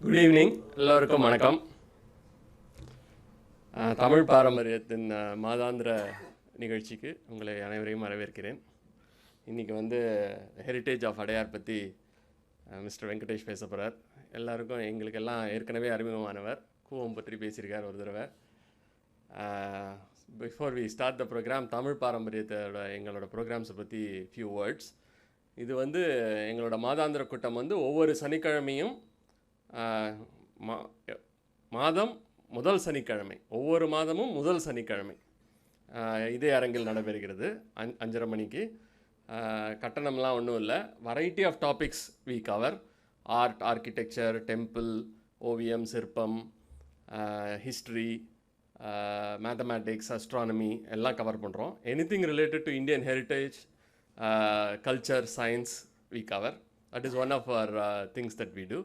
Good evening, எல்லோருக்கும் வணக்கம். தமிழ் பாரம்பரியத்தின் மாதாந்திர நிகழ்ச்சிக்கு உங்களை அனைவரையும் வரவேற்கிறேன். இன்றைக்கி ஹெரிட்டேஜ் ஆஃப் அடையார் பற்றி மிஸ்டர் வெங்கடேஷ் பேச போகிறார். எல்லாருக்கும் எங்களுக்கெல்லாம் ஏற்கனவே அறிமுகமானவர். கூவம் பற்றி பேசியிருக்கார் ஒரு தடவை. Before we start the program, Tamil பாரம்பரியத்தோட எங்களோட ப்ரோக்ராம்ஸை பற்றி ஃபியூ வேர்ட்ஸ். இது எங்களோட மாதாந்திர கூட்டம் ஒவ்வொரு சனிக்கிழமையும் மாதம் முதல் சனிக்கிழமை, ஒவ்வொரு மாதமும் முதல் சனிக்கிழமை இதே அரங்கில் நடைபெறுகிறது 5:30 மணிக்கு. கட்டணம்லாம் ஒன்றும் இல்லை. Variety of topics we cover. Art, architecture, temple, ஓவியம், சிற்பம், ஹிஸ்ட்ரி, மேத்தமேட்டிக்ஸ், அஸ்ட்ரானமி எல்லாம் கவர் பண்ணுறோம். Anything related to Indian heritage, culture, science we cover. That is one of our things that we do.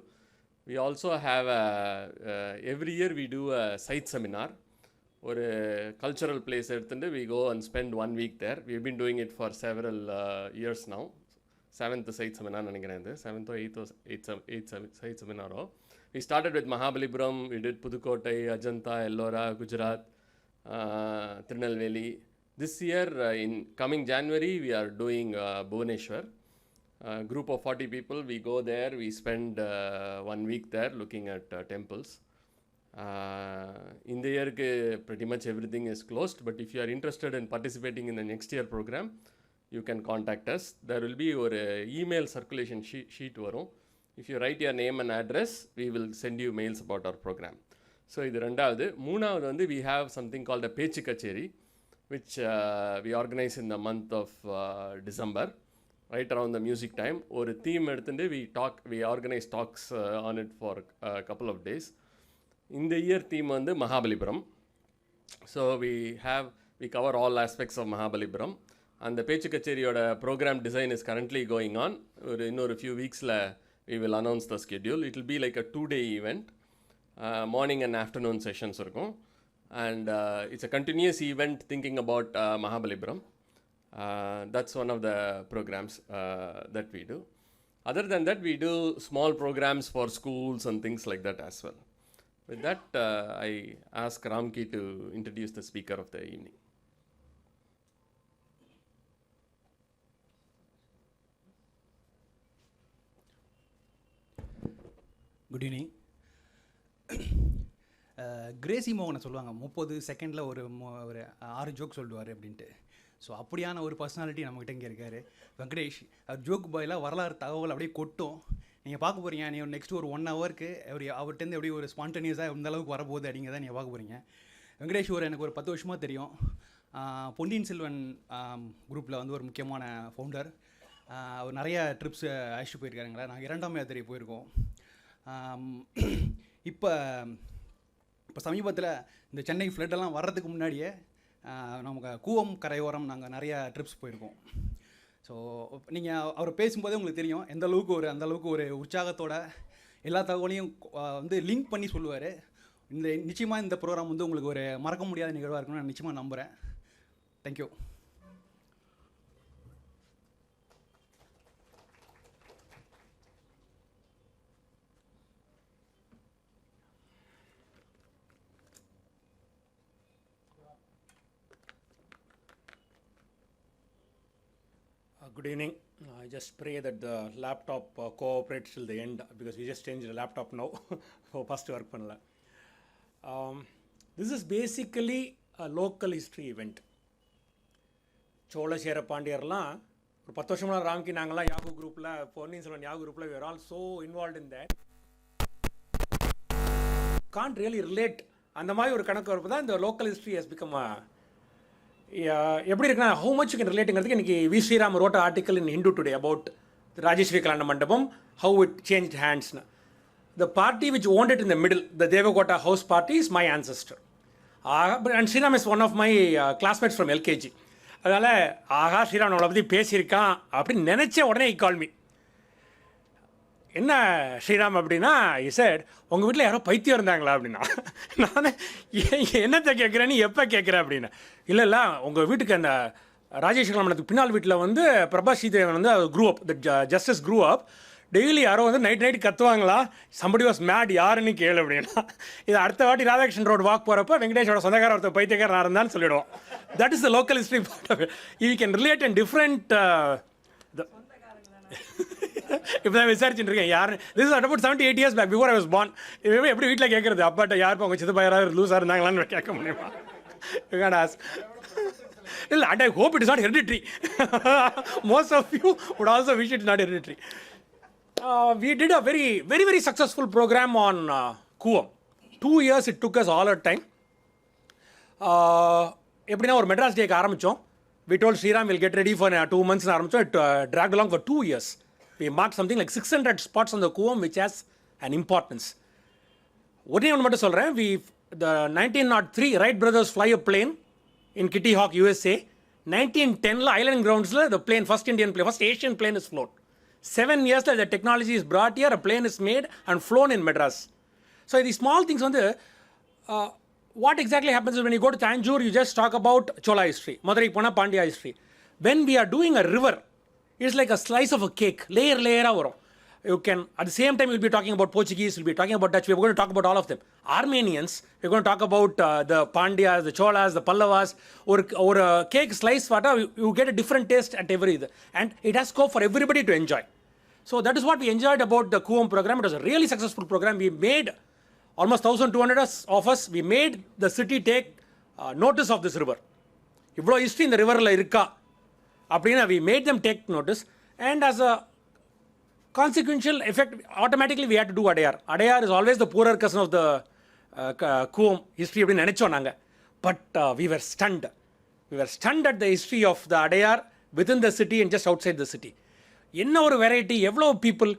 We also have every year we do a site seminar. Or a cultural place எடுத்துட்டு we go and spend 1 week there. We have been doing it for several years now. 7th site seminar நினைக்கிறேன் இது. 7th or 8th site seminar. We started with Mahabalipuram, we did Pudukottai, Ajanta, Ellora, Gujarat, Tirunelveli. This year, in coming January, we are doing Bhubaneswar. Group of 40 people, we go there, we spend 1 week there looking at temples. In the year, pretty much everything is closed, but if you are interested in participating in the next year program, you can contact us. There will be an email circulation sheet. If you write your name and address, we will send you mails about our program. So, this is ரெண்டாவது. மூணாவது we have something called a Pechu Kacheri, which we organize in the month of December, right around the music time. Or theme எடுத்துட்டு we organize talks on it for a couple of days. In the year theme Mahabalipuram. So we cover all aspects of Mahabalipuram. And the Pechu Kacheriyoda program design is currently going on. In a few weeks we will announce the schedule. It will be like a 2-day event. Morning and afternoon sessions இருக்கும். And it's a continuous event thinking about Mahabalipuram. That's one of the programs that we do. Other than that, we do small programs for schools and things like that as well. With that, I ask Ramki to introduce the speaker of the evening. Good evening. Crazy மோகனை சொல்லுவாங்க 30 செகண்டில் ஒரு 6 joke சொல்லுவார் அப்படின்ட்டு. So அப்படியான ஒரு personality நம்மகிட்ட இங்கே இருக்கார் வெங்கடேஷ். ஜோக் பாயில் வரலாறு தகவல் அப்படியே கொட்டும். நீங்கள் பார்க்க போகிறீங்க. நீங்கள் நெக்ஸ்ட் ஒரு 1 ஹவருக்கு அவர்கிட்டருந்து எப்படி ஒரு ஸ்பான்டேனியஸாக இந்த அளவுக்கு வரப்போகுது அப்படிங்கிறத நீங்கள் பார்க்க போகிறீங்க. வெங்கடேஷ் எனக்கு ஒரு 10 வருஷமாக தெரியும். பொன்னியின் செல்வன் குரூப்பில் ஒரு முக்கியமான ஃபவுண்டர். அவர் நிறைய ட்ரிப்ஸ் அழைச்சிட்டு போயிருக்காருங்களா. நாங்கள் 2ஆம் யாத்திரை போயிருக்கோம். இப்போ சமீபத்தில் இந்த சென்னை ஃப்ளட்டெல்லாம் வர்றதுக்கு முன்னாடியே நமக்கு கூவம் கரையோரம் நாங்கள் நிறையா ட்ரிப்ஸ் போயிருக்கோம். ஸோ நீங்கள் அவர் பேசும்போதே உங்களுக்கு தெரியும் அந்தளவுக்கு ஒரு உற்சாகத்தோட எல்லா தகவலையும் லிங்க் பண்ணி சொல்லுவார். நிச்சயமாக இந்த ப்ரோக்ராம் உங்களுக்கு ஒரு மறக்க முடியாத நிகழ்வாக இருக்குன்னு நான் நிச்சயமாக நம்புகிறேன். Thank you. Good evening. I just pray that the laptop cooperates till the end because we just changed the laptop now. So first work பண்ணல. This is basically a local history event. Chola Chera பாண்டியர்லாம் ஒரு 10 வருஷமா ராம்கி நாங்களாம் யாகு குரூப்பில் பொன்னியின் செல்வன் யாகு குரூப்பில் we are all so involved in that. Can't really relate. அந்த மாதிரி ஒரு கணக்கு வரப்போ தான் இந்த local history has become a எப்படி இருக்குன்னா how much you can relateங்கிறதுக்கு இன்றைக்கி V Sriram wrote an article in Hindu today about the Rajeswari Kalyana Mandapam, how it changed hands. The party which owned it in the middle, the Devakottai house party, is my ancestor. And Sriram is one of my classmates from LKG. அதனால் ஸ்ரீராம் நம்மளை பற்றி பேசியிருக்கான் அப்படின்னு நினச்ச உடனே he called me. என்ன ஸ்ரீராம் அப்படின்னா said உங்கள் வீட்டில் யாரோ பைத்தியம் இருந்தாங்களா அப்படின்னா. நான் என்னத்தை கேட்குறேன்னு எப்போ கேட்குறேன் அப்படின்னா. இல்லை உங்கள் வீட்டுக்கு அந்த ராஜேஸ்வரி கல்யாணத்துக்கு பின்னால் வீட்டில் பிரபா ஸ்ரீதேவன் க்ரூ அப், த ஜஸ்டிஸ் க்ரூ அப் டெய்லி யாரோ வந்து நைட் கத்துவாங்களா, somebody was mad, யாருன்னு கேளு அப்படின்னா. இது அடுத்த வாட்டி ராதாகிருஷ்ணன் ரோடு வாக் போகிறப்ப வெங்கடேஷோட சொந்தக்கார ஒருத்தர் பைத்தியக்காரன் இருந்தான்னு சொல்லிடுவோம். That is the local history part of it. You can relate and different இப்போ தான் விசாரிச்சுட்டு இருக்கேன் யார். This is about 78 years back, before I was born. எப்படி வீட்டில் கேட்குறது, அப்பாட்ட யார் உங்கள் சித்தப்பா யாராவது லூஸாக இருந்தாங்களான்னு கேட்க முடியுமா? You can't ask. And I hope it is not hereditary. Most of you would also wish it is not hereditary. We did a very successful program on Kuvam. 2 years it took us all our time. எப்படின்னா ஒரு மெட்ராஸ் டேக்கு ஆரம்பித்தோம். We told Sriram we'll get ready for 2 months ஆரம்பித்தோம். It dragged along for 2 years. We marked something like 600 spots on the Kuvam, which has an importance. ஒரே ஒன்று மட்டும் சொல்கிறேன். The 1903 Wright brothers fly a plane in Kitty Hawk, USA. 1910 Island Groundsல the plane, first Indian plane, first Asian plane is flown. 7 years later the technology is brought here, a plane is made and flown in Madras. So these small things வந்து what exactly happens is when you go to Tanjore, you just talk about Chola history, Madurai Pona Pandya history. When we are doing a river, it's like a slice of a cake, layer வரும். You can, at the same time, we'll be talking about Portuguese, we'll be talking about Dutch, we're going to talk about all of them. Armenians, we're going to talk about the Pandyas, the Cholas, the Pallavas, or a cake slice, you get a different taste at every, and it has scope for everybody to enjoy. So that is what we enjoyed about the Kuvam program. It was a really successful program. We made almost 1,200 of us, we made the city take notice of this river. இவ்வளோ history இந்த ரிவரில் இருக்கா அப்படின்னா we made them take notice, and as a consequential effect, automatically we had to do Adayar. Adayar is always the poorer cousin of the Kuvam history அப்படின்னு நினைச்சோம் நாங்கள். But we were stunned. We were stunned at the history of the Adayar within the city and just outside the city. என்ன ஒரு variety, எவ்வளோ people.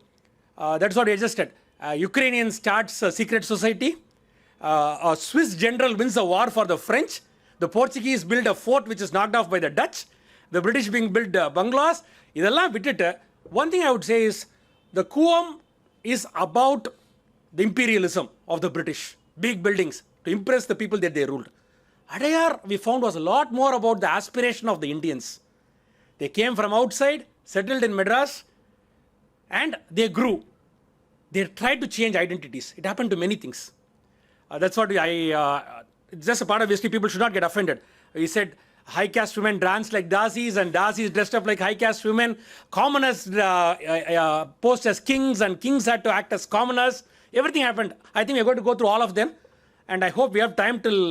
That's what I just said. Ukrainian starts a secret society. A Swiss general wins a war for the French. The Portuguese build a fort which is knocked off by the Dutch. The British being built bungalows. இதெல்லாம் விட்டுட்டு, one thing I would say is, the Kuvam is about the imperialism of the British. Big buildings to impress the people that they ruled. Adayar, we found, was a lot more about the aspiration of the Indians. They came from outside, settled in Madras, and they grew. They tried to change identities. It happened to many things. That's what it's just a part of history. People should not get offended. He said, high caste women dance like dasis, and dasis dressed up like high caste women. Commoners posed as kings, and kings had to act as commoners. Everything happened. I think we're going to go through all of them, and I hope we have time till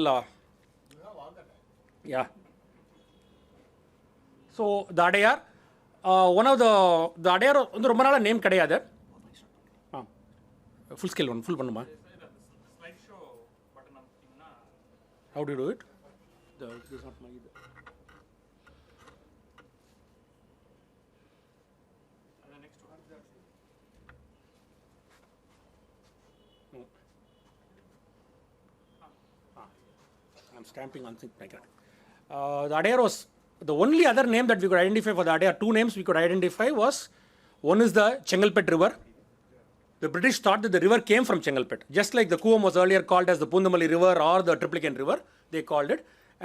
yeah. So the Adayar, one of the Adayar வந்து ரொம்ப நாளா name கிடையாது. Full scale one, full பண்ணுமா? How do you do it? This is not my either. I'm stamping on things like that. The Adayar was the only other name that we could identify for the Adayar. 2 names we could identify was, one is the Chengalpet River. The British thought that the river came from Chengalpet. Just like the Kuvam was earlier called as the Pundamalli River or the Triplicane River, they called it.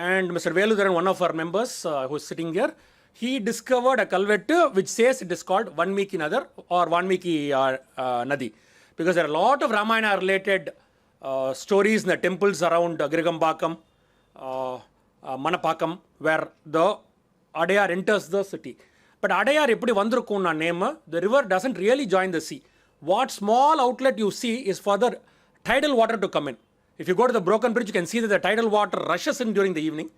And Mr. Veludharan, one of our members who is sitting here, he discovered a culvert which says it is called Vanmiki Nadar or Vanmiki Nadi. Because there are a lot of Ramayana related stories in the temples around Girigambakam, Manapakam, where the Adayar enters the city. But Adayar eppadi vandirukkumna name, the river doesn't really join the sea. What small outlet you see is for the tidal water to come in. If you go to the broken bridge, you can see that the tidal water rushes in during the evening.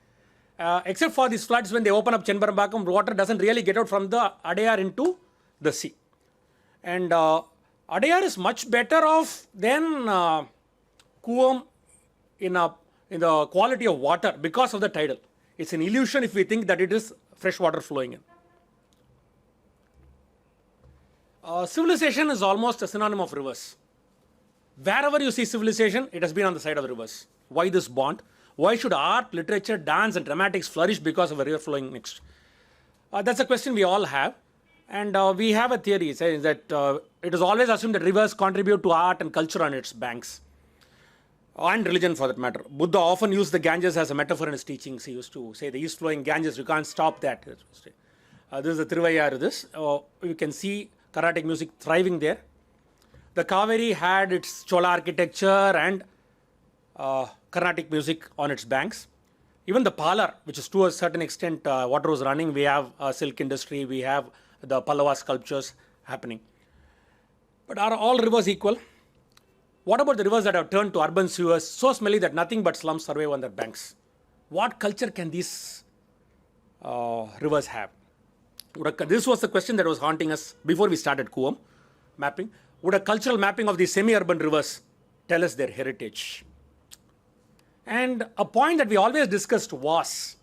Except for these floods, when they open up Chenbarambakam, water doesn't really get out from the Adayar into the sea. And Adayar is much better off than Kuvam in the quality of water because of the tidal. It's an illusion if we think that it is fresh water flowing in. Civilization is almost a synonym of rivers. Wherever you see civilization, it has been on the side of the rivers. Why this bond? Why should art, literature, dance, and dramatics flourish because of a river flowing next? That's a question we all have. And we have a theory saying that it is always assumed that rivers contribute to art and culture on its banks. And religion for that matter. Buddha often used the Ganges as a metaphor in his teachings. He used to say the east flowing Ganges, you can't stop that. This is the Thiruvayar. You can see Carnatic music thriving there. The Kaveri had its Chola architecture and Carnatic music on its banks. Even the Pallar, which is to a certain extent water was running, we have silk industry, we have the Pallava sculptures happening. But are all rivers equal? What about the rivers that have turned to urban sewers, so smelly that nothing but slums survive on their banks? What culture can these rivers have? This was the question that was haunting us before we started Kuam mapping. Would a cultural mapping of these semi-urban rivers tell us their heritage? And a point that we always discussed was,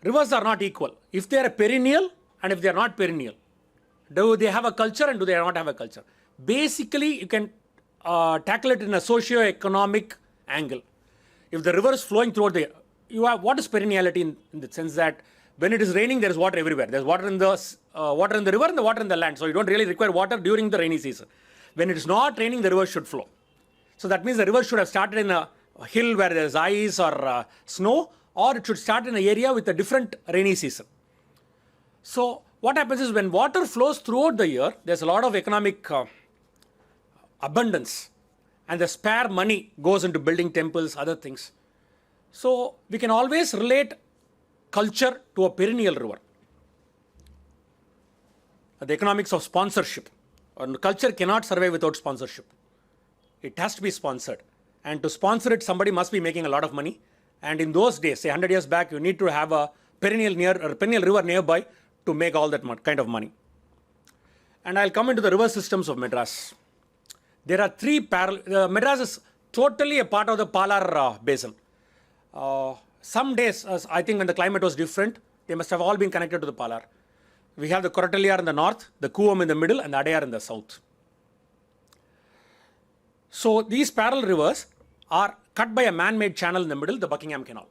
rivers are not equal. If they are perennial and if they are not perennial, do they have a culture and do they not have a culture? Basically, you can tackle it in a socio-economic angle. If the river is flowing throughout the, you have, what is perenniality in the sense that when it is raining, there is water everywhere. There is water in the river and the water in the land. So you don't really require water during the rainy season. When it is not raining, the river should flow. So that means the river should have started in a hill where there is ice or snow, or it should start in an area with a different rainy season. So what happens is when water flows throughout the year, there's a lot of economic abundance, and the spare money goes into building temples, other things. So we can always relate culture to a perennial river. The economics of sponsorship. Culture cannot survive without sponsorship. It has to be sponsored. And to sponsor it, somebody must be making a lot of money. And in those days, say 100 years back, you need to have a perennial river nearby to make all that kind of money. And I'll come into the river systems of Madras. There are three parallel. Madras is totally a part of the Pallar basin. Some days, I think when the climate was different, they must have all been connected to the Pallar. We have the Korattaliyar in the north, the Kuam in the middle, and the Adayar in the south. So these parallel rivers are cut by a man-made channel in the middle, the Buckingham Canal.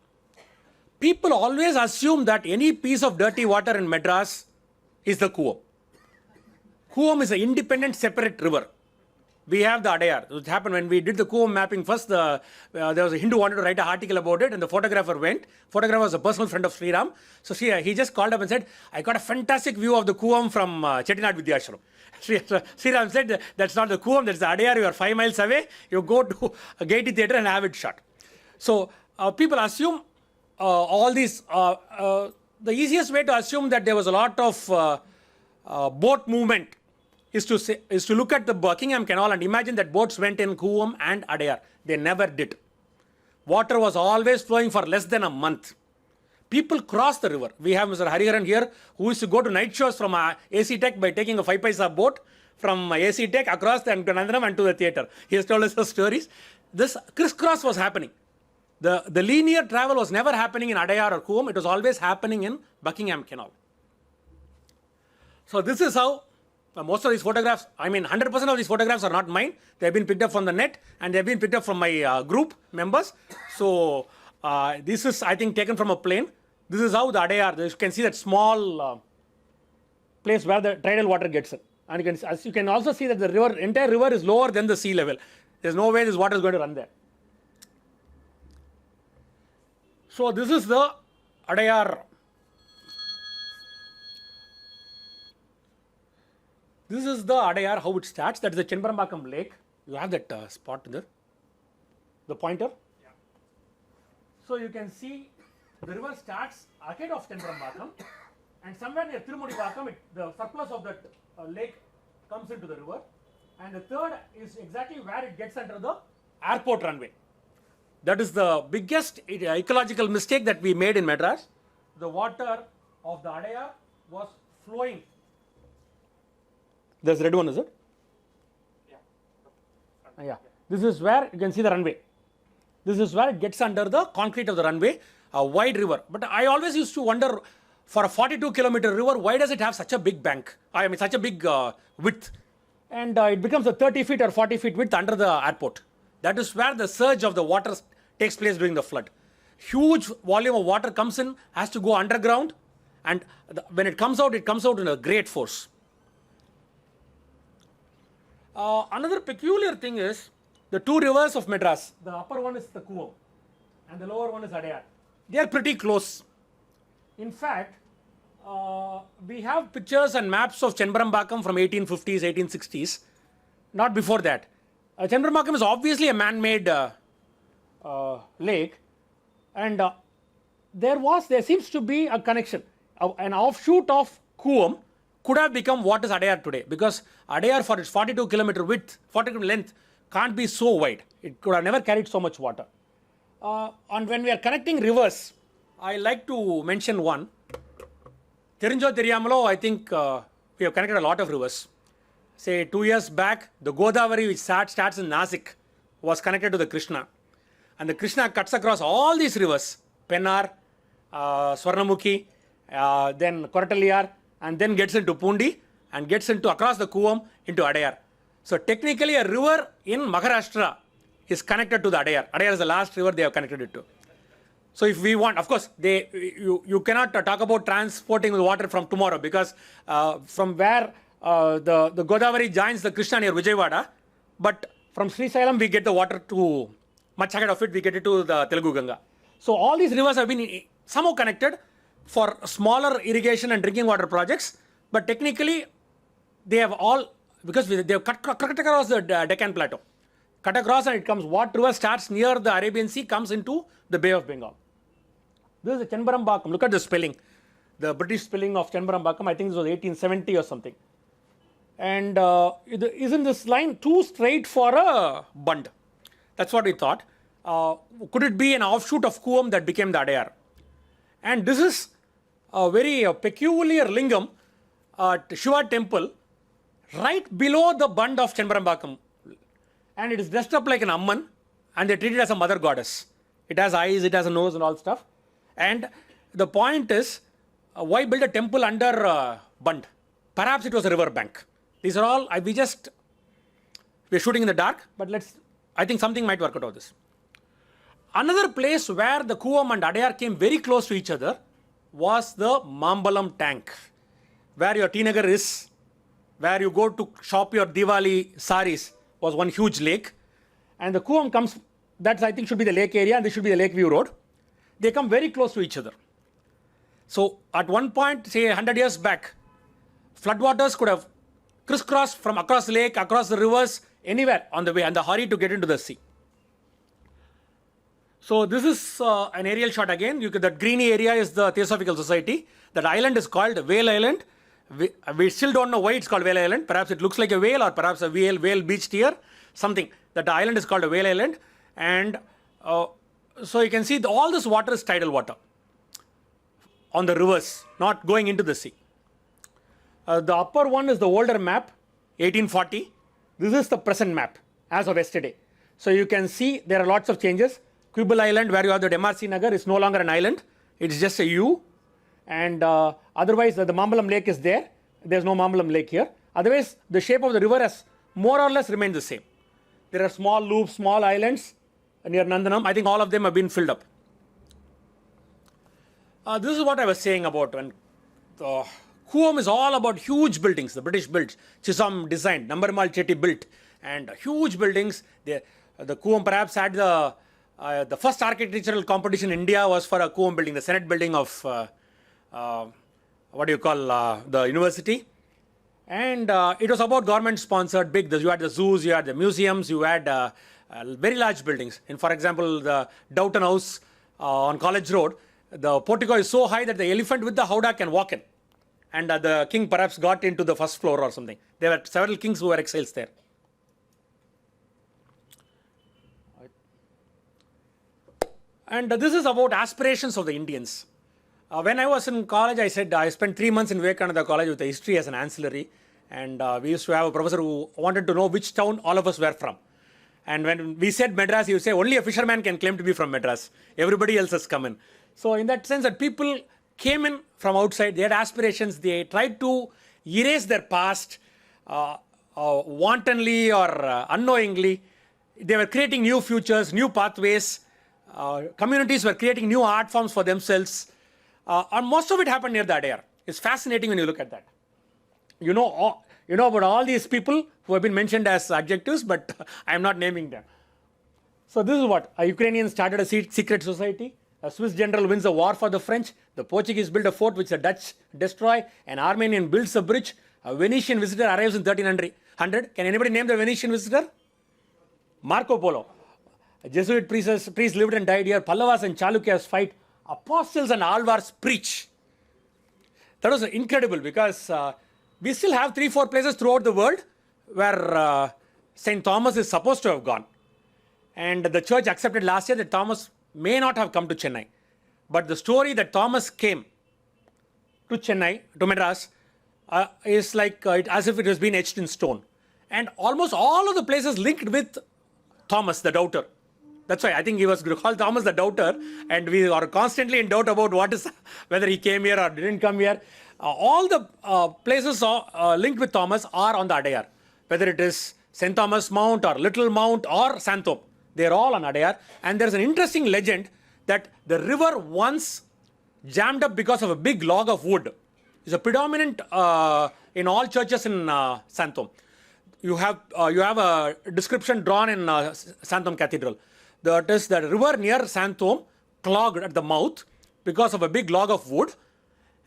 People always assume that any piece of dirty water in Madras is the Kuam. Kuam is an independent, separate river. We have the Adayar. It happened when we did the Kuam mapping first. There was a Hindu who wanted to write an article about it, and the photographer went. Photographer was a personal friend of Sriram. So he just called up and said, I got a fantastic view of the Kuam from Chettinad Vidyashram. Sriram said, that's not the Kuam, that's the Adayar. You are 5 miles away. You go to a Gaiety Theatre and have it shot. So people assume all these. The easiest way to assume that there was a lot of boat movement is to look at the Buckingham Canal and imagine that boats went in Kuam and Adayar. They never did. Water was always flowing for less than a month. People cross the river. We have Mr. Hariharan here who used to go to night shows from AC Tech by taking a 5 paisa boat from AC Tech across the Nandram and to the theatre. He has told us the stories. This crisscross was happening. The linear travel was never happening in Adayar or Kuam. It was always happening in Buckingham Canal. So this is how most of these photographs, 100% of these photographs are not mine. They have been picked up from the net and they have been picked up from my group members. So this is, I think, taken from a plane. This is how the Adayar, you can see that small place where the tidal water gets in. And you can also see that the entire river is lower than the sea level. There's no way this water is going to run there. So this is the Adayar. This is the Adayar, how it starts. That is the Chenbarambakam Lake. You have that spot there, the pointer. Yeah. So you can see the river starts ahead of Chenbarambakam, and somewhere near Tirumudivakam, the surplus of that lake comes into the river, and the third is exactly where it gets under the airport runway. That is the biggest ecological mistake that we made in Madras. The water of the Adayar was flowing. There's the red one, is it? Yeah. Yeah. This is where you can see the runway. This is where it gets under the concrete of the runway, a wide river. But I always used to wonder, for a 42-kilometer river, why does it have such a big bank? Such a big width. And it becomes a 30 feet or 40 feet width under the airport. That is where the surge of the water takes place during the flood. Huge volume of water comes in, has to go underground, and when it comes out in a great force. Another peculiar thing is the two rivers of Madras. The upper one is the Kuam and the lower one is Adayar. They are pretty close. In fact, We have pictures and maps of Chenbrambakam from 1850s, 1860s, not before that. Chenbrambakam is obviously a man-made lake, and there seems to be a connection. An offshoot of Coom could have become what is Adayar today, because Adayar, for its 42-kilometer width, 40 km length, can't be so wide. It could have never carried so much water. And when we are connecting rivers, I like to mention one. Therinjo Theriyamalo, I think we have connected a lot of rivers. Say 2 years back, the Godavari, which starts in Nasik, was connected to the Krishna. And the Krishna cuts across all these rivers, Pennar, Swarnamukhi, then Korataliyar, and then gets into Pundi, and gets into across the Kuvam into Adayar. So technically a river in Maharashtra is connected to the Adayar. Adayar is the last river they have connected it to. So if we want, of course, you cannot talk about transporting the water from tomorrow, because from where the Godavari joins the Krishna near Vijayawada, but from Srisailam we get the water to, much ahead of it, we get it to the Telugu Ganga. So all these rivers have been somehow connected for smaller irrigation and drinking water projects, but technically they have all, because they have cut across the Deccan Plateau. Cut across and it comes, what river starts near the Arabian Sea comes into the Bay of Bengal. This is the Chenbrambakam. Look at the spelling. The British spelling of Chenbrambakam, I think this was 1870 or something. And isn't this line too straight for a bund? That's what we thought. Could it be an offshoot of Kuam that became the Adayar? And this is a very peculiar lingam at Shiva temple right below the bund of Chenbrambakam. And it is dressed up like an Amman, and they treat it as a mother goddess. It has eyes, it has a nose and all stuff. And the point is, why build a temple under bund? Perhaps it was a river bank. These are all, we're shooting in the dark, but I think something might work out of this. Another place where the Kuam and Adayar came very close to each other was the Manimangalam tank, where your T-Nagar is, where you go to shop your Diwali saris, was one huge lake. And the Kuam comes, that I think should be the lake area, and this should be the Lakeview Road. They come very close to each other. So at one point, say 100 years back, floodwaters could have crisscrossed from across the lake, across the rivers, anywhere on the way, and the hurry to get into the sea. So this is an aerial shot again. That greeny area is the Theosophical Society. That island is called Whale Island. We still don't know why it's called Whale Island. Perhaps it looks like a whale, or perhaps a whale beached here. Something. That the island is called a Whale Island. And so you can see all this water is tidal water on the rivers, not going into the sea. The upper one is the older map, 1840. This is the present map as of yesterday. So you can see there are lots of changes. Quibble Island, where you have the MRC Nagar, is no longer an island. It's just a U. And otherwise, the Manimangalam lake is there. There's no Manimangalam lake here. Otherwise, the shape of the river has more or less remained the same. There are small loops, small islands near Nandanam. I think all of them have been filled up. This is what I was saying about when Kuam is all about huge buildings. The British built, Chisholm designed, Nambarmal Chetty built, and huge buildings. The Kuam perhaps had the first architectural competition in India was for a Kuam building, the Senate building of the university. And it was about government sponsored big. You had the zoos, you had the museums, you had very large buildings. And for example, the Doughton House on College Road, the portico is so high that the elephant with the howdah can walk in. And the king perhaps got into the first floor or something. There were several kings who were exiles there. And this is about aspirations of the Indians. When I was in college, I said I spent 3 months in Vivekananda College with the history as an ancillary. And we used to have a professor who wanted to know which town all of us were from. And when we said Madras, he would say only a fisherman can claim to be from Madras. Everybody else has come in. So in that sense that people came in from outside, they had aspirations, they tried to erase their past wantonly or unknowingly. They were creating new futures, new pathways. Communities were creating new art forms for themselves. And most of it happened near the Adyar. It's fascinating when you look at that. You know about all these people who have been mentioned as adjectives, but I am not naming them. So this is what, a Ukrainian started a secret society. A Swiss general wins a war for the French. The Portuguese build a fort which the Dutch destroy. An Armenian builds a bridge. A Venetian visitor arrives in 1300. Can anybody name the Venetian visitor? Marco Polo. A Jesuit priest lived and died here. Pallavas and Chalukyas fight. Apostles and Alvars preach. That was incredible because we still have 3-4 places throughout the world where St. Thomas is supposed to have gone. And the church accepted last year that Thomas may not have come to Chennai. But the story that Thomas came to Chennai, to Madras, is like as if it has been etched in stone. And almost all of the places linked with Thomas the Doubter. That's why I think he was called Thomas the Doubter, and we are constantly in doubt about whether he came here or didn't come here. All the places linked with Thomas are on the Adayar, whether it is St. Thomas Mount or Little Mount or Santhom. They are all on Adayar. And there's an interesting legend that the river once jammed up because of a big log of wood. It's a predominant in all churches in Santhom. You have a description drawn in Santhom Cathedral. That is the river near Santhom clogged at the mouth because of a big log of wood,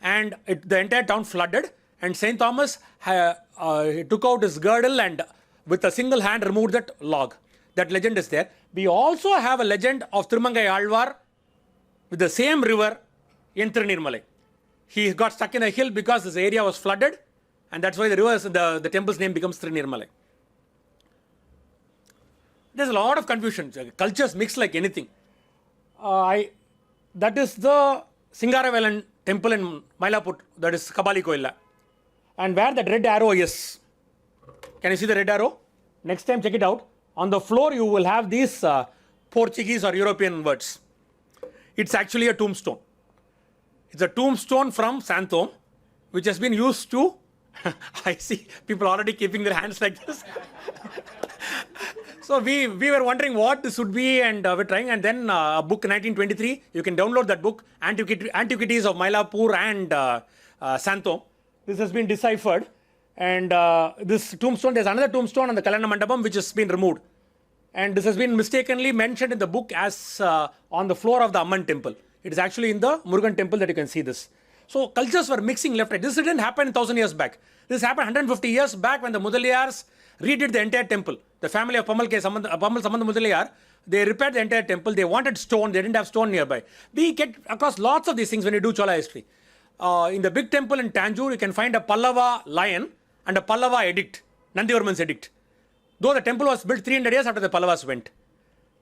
and the entire town flooded, and St. Thomas took out his girdle and with a single hand removed that log. That legend is there. We also have a legend of Thirumangai Alvar with the same river in THIRUNEERMALAI. He got stuck in a hill because this area was flooded, and that's why the temple's name becomes THIRUNEERMALAI. There's a lot of confusion. Cultures mix like anything. That is the Singaravelan temple in Mylapore, that is Kabali Koila. And where that red arrow is, can you see the red arrow? Next time check it out. On the floor you will have these Portuguese or European words. It's actually a tombstone. It's a tombstone from Santhom, which has been used to, I see people already keeping their hands like this. So we were wondering what this would be, and we're trying, and then a book 1923, you can download that book, Antiquities of Mylapore and Santhom. This has been deciphered, and this tombstone, there's another tombstone on the Kalana Mandapam which has been removed. And this has been mistakenly mentioned in the book as on the floor of the Amman temple. It is actually in the Murugan temple that you can see this. So cultures were mixing left, right. This didn't happen 1,000 years back. This happened 150 years back when the Mudaliars redid the entire temple. The family of PAMMAL Sambanda Mudaliar, they repaired the entire temple. They wanted stone. They didn't have stone nearby. We get across lots of these things when you do Chola history. In the big temple in Tanjore, you can find a Pallava lion and a Pallava edict, Nandivarman's edict. Though the temple was built 300 years after the Pallavas went.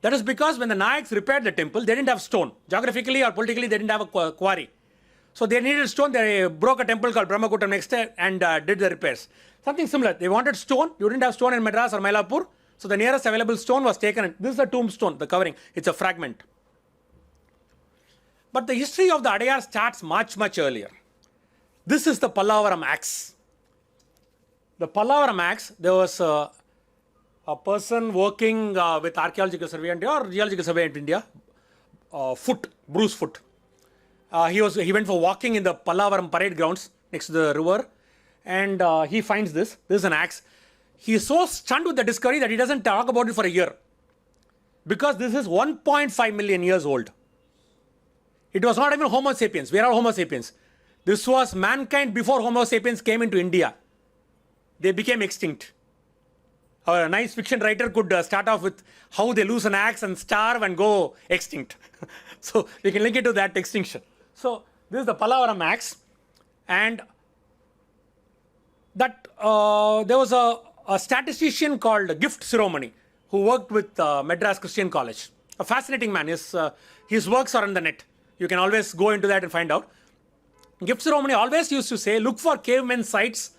That is because when the Nayaks repaired the temple, they didn't have stone. Geographically or politically, they didn't have a quarry. So they needed stone. They broke a temple called Brahmakutam next day and did the repairs. Something similar. They wanted stone. You didn't have stone in Madras or Mylapore. So the nearest available stone was taken. This is a tombstone, the covering. It's a fragment. But the history of the Adayar starts much, much earlier. This is the Pallavaram axe. The Pallavaram axe, there was a person working with Archaeological Survey of India or Geological Survey of India, Bruce Foot. He went for walking in the Pallavaram parade grounds next to the river, and he finds this. This is an axe. He is so stunned with the discovery that he doesn't talk about it for a year, because this is 1.5 million years old. It was not even Homo sapiens. We are all Homo sapiens. This was mankind before Homo sapiens came into India. They became extinct. A nice fiction writer could start off with how they lose an axe and starve and go extinct. So we can link it to that extinction. So this is the Pallavaram axe, and that there was a statistician called Gift Shiromani who worked with Madras Christian College. A fascinating man. His works are on the net. You can always go into that and find out. Gift Shiromani always used to say, look for cavemen sites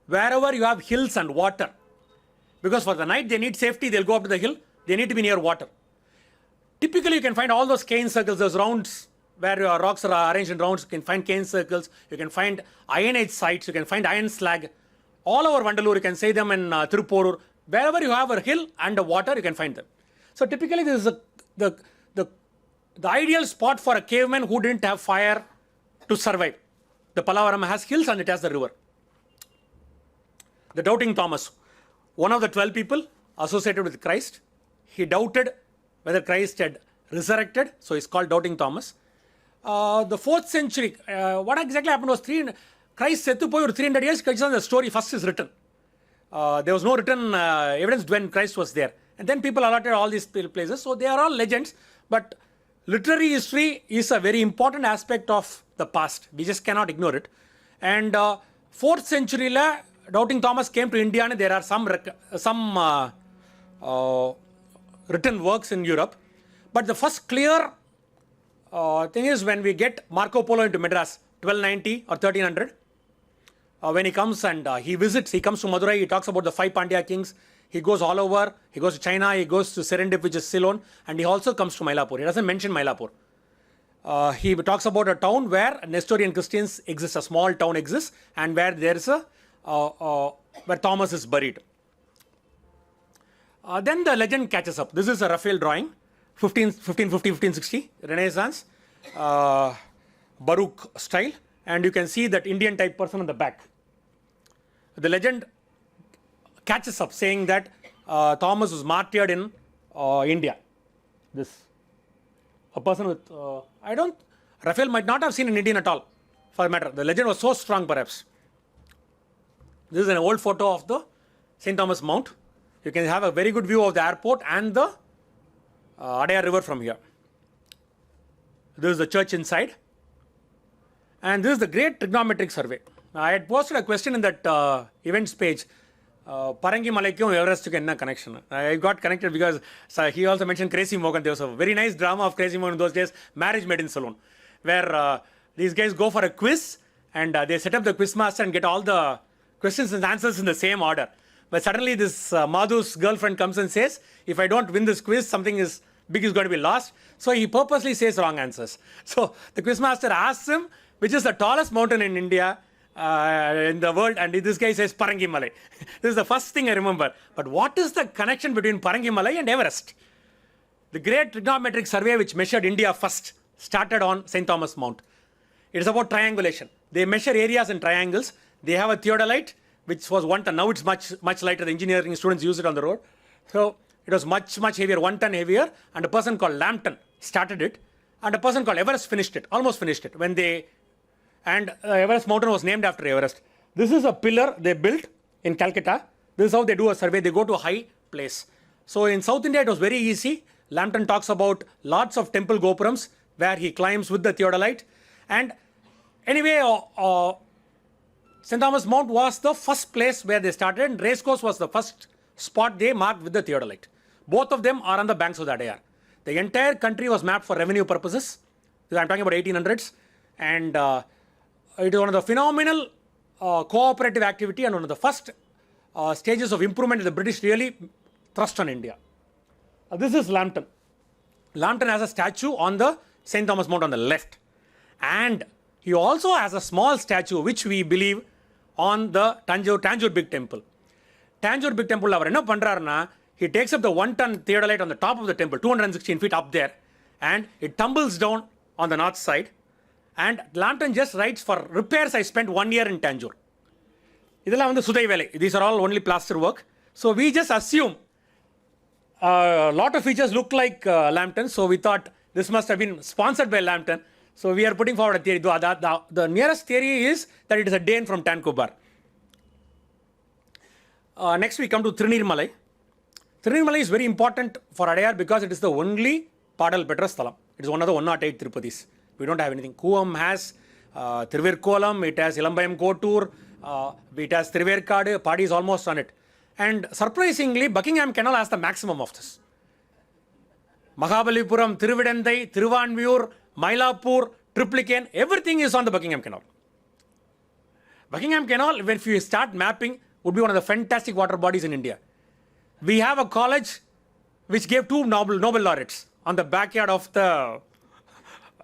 wherever you have hills and water. Because for the night they need safety, they'll go up to the hill, they need to be near water. Typically you can find all those cane circles, those rounds where your rocks are arranged in rounds. You can find cane circles, you can find iron age sites, you can find iron slag. All over Vandalur, you can see them in Tiruporur. Wherever you have a hill and a water, you can find them. So typically this is the ideal spot for a caveman who didn't have fire to survive. The Pallavaram has hills and it has the river. The doubting Thomas, one of the 12 people associated with Christ, he doubted whether Christ had resurrected, so he's called doubting Thomas. the 4th century, what exactly happened was Christ settu poi or 300 years the story first is written. There was no written evidence when Christ was there. And then people allotted all these places. So they are all legends. But literary history is a very important aspect of the past. We just cannot ignore it. And 4th century, Doubting Thomas came to India and there are some written works in Europe. But the first clear thing is when we get Marco Polo into Madras, 1290 or 1300. When he comes and he visits, he comes to Madurai, he talks about the 5 Pandya kings. He goes all over, he goes to China, he goes to Serendip, which is Ceylon, and he also comes to Mylapore. He doesn't mention Mylapore. He talks about a town where Nestorian Christians exist, a small town exists, and where there is where Thomas is buried. Then the legend catches up. This is a Raphael drawing, 1550, 1560, Renaissance, Baroque style, and you can see that Indian type person on the back. The legend catches up saying that Thomas was martyred in India. This. A person with, Raphael might not have seen an Indian at all, for that matter. The legend was so strong perhaps. This is an old photo of the St. Thomas Mount. You can have a very good view of the airport and the Adayar River from here. This is the church inside. And this is the great trigonometric survey. I had posted a question in that events page. Parangi Malaikum Everest enna connection. I got connected because he also mentioned Crazy Mohan. There was a very nice drama of Crazy Mohan in those days, Marriage Made in Saloon, where these guys go for a quiz and they set up the quiz master and get all the questions and answers in the same order. But suddenly this Madhu's girlfriend comes and says, if I don't win this quiz, something big is going to be lost. So he purposely says wrong answers. So the quiz master asks him, which is the tallest mountain in India, in the world, and this guy says Parangi Malai. This is the first thing I remember. But what is the connection between Parangi Malai and Everest? The great trigonometric survey which measured India first started on St. Thomas Mount. It is about triangulation. They measure areas in triangles. They have a theodolite, which was 1 ton. Now it's much lighter. The engineering students use it on the road. So it was much heavier, 1 ton heavier. And a person called Lambton started it. And a person called Everest finished it, almost finished it. And Everest mountain was named after Everest. This is a pillar they built in Calcutta. This is how they do a survey. They go to a high place. So in South India, it was very easy. Lambton talks about lots of temple gopurams where he climbs with the theodolite. And anyway, St. Thomas Mount was the first place where they started. And Racecourse was the first spot they marked with the theodolite. Both of them are on the banks of the Adayar. The entire country was mapped for revenue purposes. I'm talking about 1800s. And it is one of the phenomenal cooperative activity and one of the first stages of improvement that the British really thrust on India. This is Lambton. Lambton has a statue on the St. Thomas Mount on the left. And he also has a small statue which we believe on the Tanjore Big Temple. Tanjore Big Temple, he takes up the 1 ton theodolite on the top of the temple, 216 feet up there, and it tumbles down on the north side. And Lambton just writes, for repairs I spent 1 year in Tanjore. These are all only plaster work. So we just assume a lot of features look like Lambton. So we thought this must have been sponsored by Lambton. So we are putting forward a theory. The nearest theory is that it is a Dane from Tankubar. Next we come to Thiruneermalai. Thiruneermalai is very important for Adayar because it is the only Padal Petrasthalam. It is one of the 108 Tirupatis. We don't have anything. Kuvam has Thiruvirkolam, it has Ilambayam Kotur, it has Thiruverkadu, Padi is almost on it. And surprisingly, Buckingham Canal has the maximum of this. Mahabalipuram, Thiruvidandai, Thiruvanmiyur, Mylapore, Triplicane, everything is on the Buckingham Canal. Buckingham Canal, if you start mapping, would be one of the fantastic water bodies in India. We have a college which gave 2 Nobel laureates on the backyard of the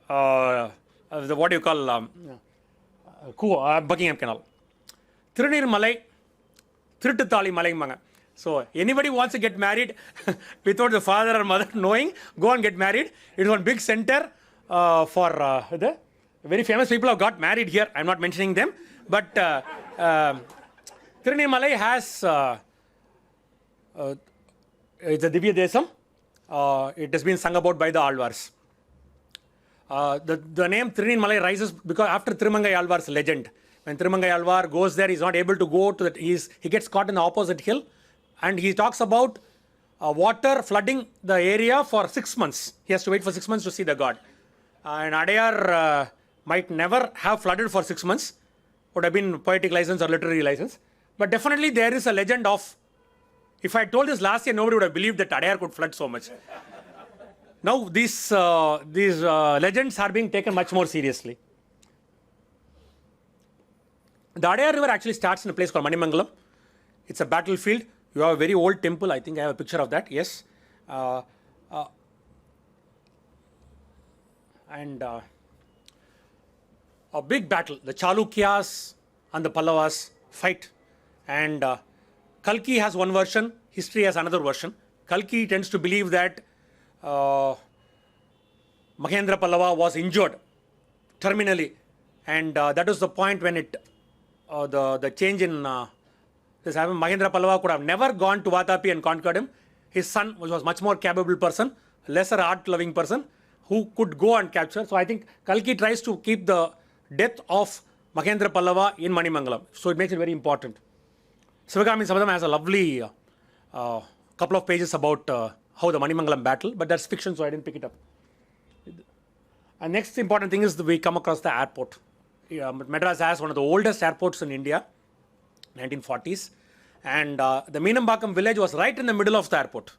what do you call Buckingham Canal. Thiruneermalai, Thiruttali Malaimanga. So anybody wants to get married without the father or mother knowing, go and get married. It is one big center for the very famous people who have got married here. I'm not mentioning them, but Thiruneermalai has it's a Divya Desam. It has been sung about by the Alvars. The name Thiruneermalai rises because after Thirumangai legend. When Thirumangai goes there, he's not able to go to that. He gets caught in the opposite hill, and he talks about water flooding the area for 6 months. He has to wait for 6 months to see the god. And Adayar might never have flooded for 6 months. Would have been poetic license or literary license. But definitely there is a legend of, if I told this last year, nobody would have believed that Adayar could flood so much. Now these legends are being taken much more seriously. The Adayar River actually starts in a place called Manimangalam. It's a battlefield. You have a very old temple. I think I have a picture of that. Yes. And a big battle. The Chalukyas and the Pallavas fight. And Kalki has one version. History has another version. Kalki tends to believe that Mahendra Pallava was injured terminally. And that was the point when the change in this happened. Mahendra Pallava could have never gone to Vatapi and conquered him. His son, which was much more capable person, lesser art-loving person, who could go and capture. So I think Kalki tries to keep the death of Mahendra Pallava in Manimangalam. So it makes it very important. Sivagami Sabadam has a lovely couple of pages about how the Manimangalam battle, but that's fiction, so I didn't pick it up. And next important thing is that we come across the airport. Madras has one of the oldest airports in India, 1940s. And the Meenambakam village was right in the middle of the airport.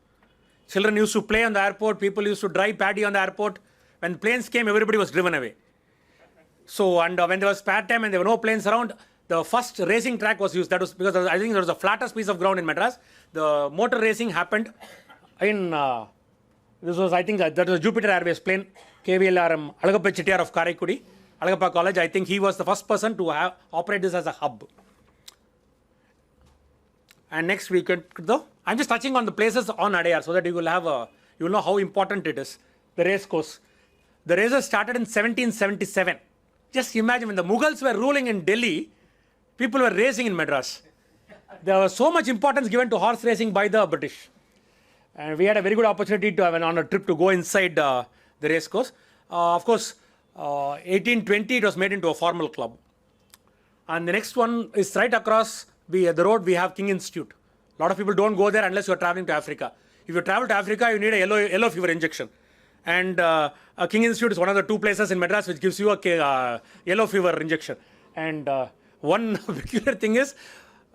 Children used to play on the airport, people used to dry paddy on the airport. When planes came, everybody was driven away. So, and when there was spare time and there were no planes around, the first racing track was used. That was because I think there was the flattest piece of ground in Madras. The motor racing happened in, this was, I think, that was Jupiter Airways plane, KVLRM, Alagappa Chettiar of Karaikudi, Alagappa College. I think he was the first person to operate this as a hub. And next we could, I'm just touching on the places on Adayar so that you will know how important it is. The race course. The races started in 1777. Just imagine when the Mughals were ruling in Delhi, people were racing in Madras. There was so much importance given to horse racing by the British. And we had a very good opportunity to have on a trip to go inside the race course. Of course, 1820 it was made into a formal club. And the next one is right across the road. We have King Institute. A lot of people don't go there unless you are traveling to Africa. If you travel to Africa, you need a yellow fever injection. And King Institute is one of the 2 places in Madras which gives you a yellow fever injection. And one peculiar thing is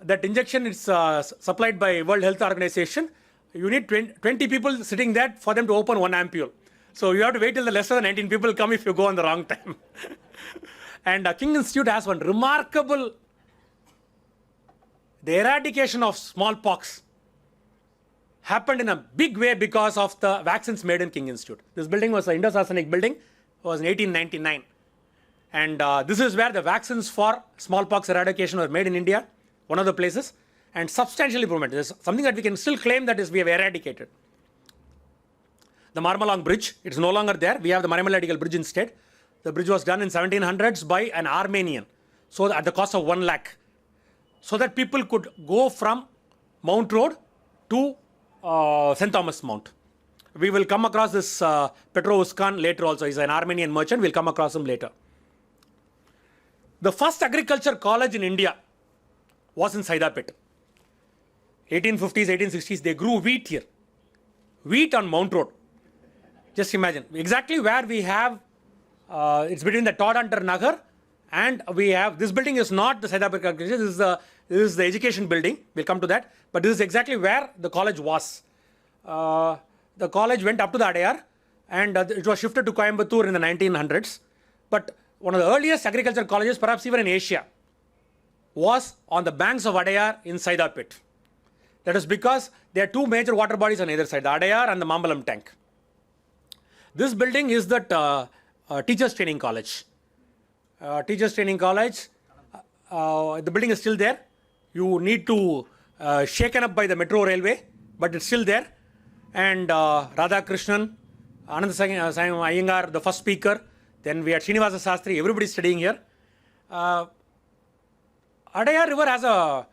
that injection is supplied by World Health Organization. You need 20 people sitting there for them to open 1 ampule. So you have to wait till the lesser than 19 people come if you go on the wrong time. And King Institute has one remarkable, the eradication of smallpox happened in a big way because of the vaccines made in King Institute. This building was an Indo-Sasanic building. It was in 1899. And this is where the vaccines for smallpox eradication were made in India, one of the places, and substantially improved. This is something that we can still claim that is we have eradicated. The Marmalong bridge, it's no longer there. We have the Manimangalam bridge instead. The bridge was done in 1700s by an Armenian, so at the cost of 1 lakh, so that people could go from Mount Road to St. Thomas Mount. We will come across this Petro Uskan later also. He's an Armenian merchant. We'll come across him later. The first agriculture college in India was in Saldapet. 1850s, 1860s, they grew wheat here. Wheat on Mount Road. Just imagine. Exactly where we have, it's between the Toddantar Nagar and we have, this building is not the Saldapet college. This is the education building. We'll come to that. But this is exactly where the college was. The college went up to the Adayar and it was shifted to Coimbatore in the 1900s. But one of the earliest agriculture colleges, perhaps even in Asia, was on the banks of Adayar in Saldapet. That is because there are 2 major water bodies on either side, the Adayar and the Marmalong tank. This building is the Teachers Training College. Teachers Training College, the building is still there. You need to shaken up by the metro railway, but it's still there. And Radhakrishnan, Anand Iyengar, the first speaker. Then we had Srinivasa Sastri, everybody studying here. Adayar River has a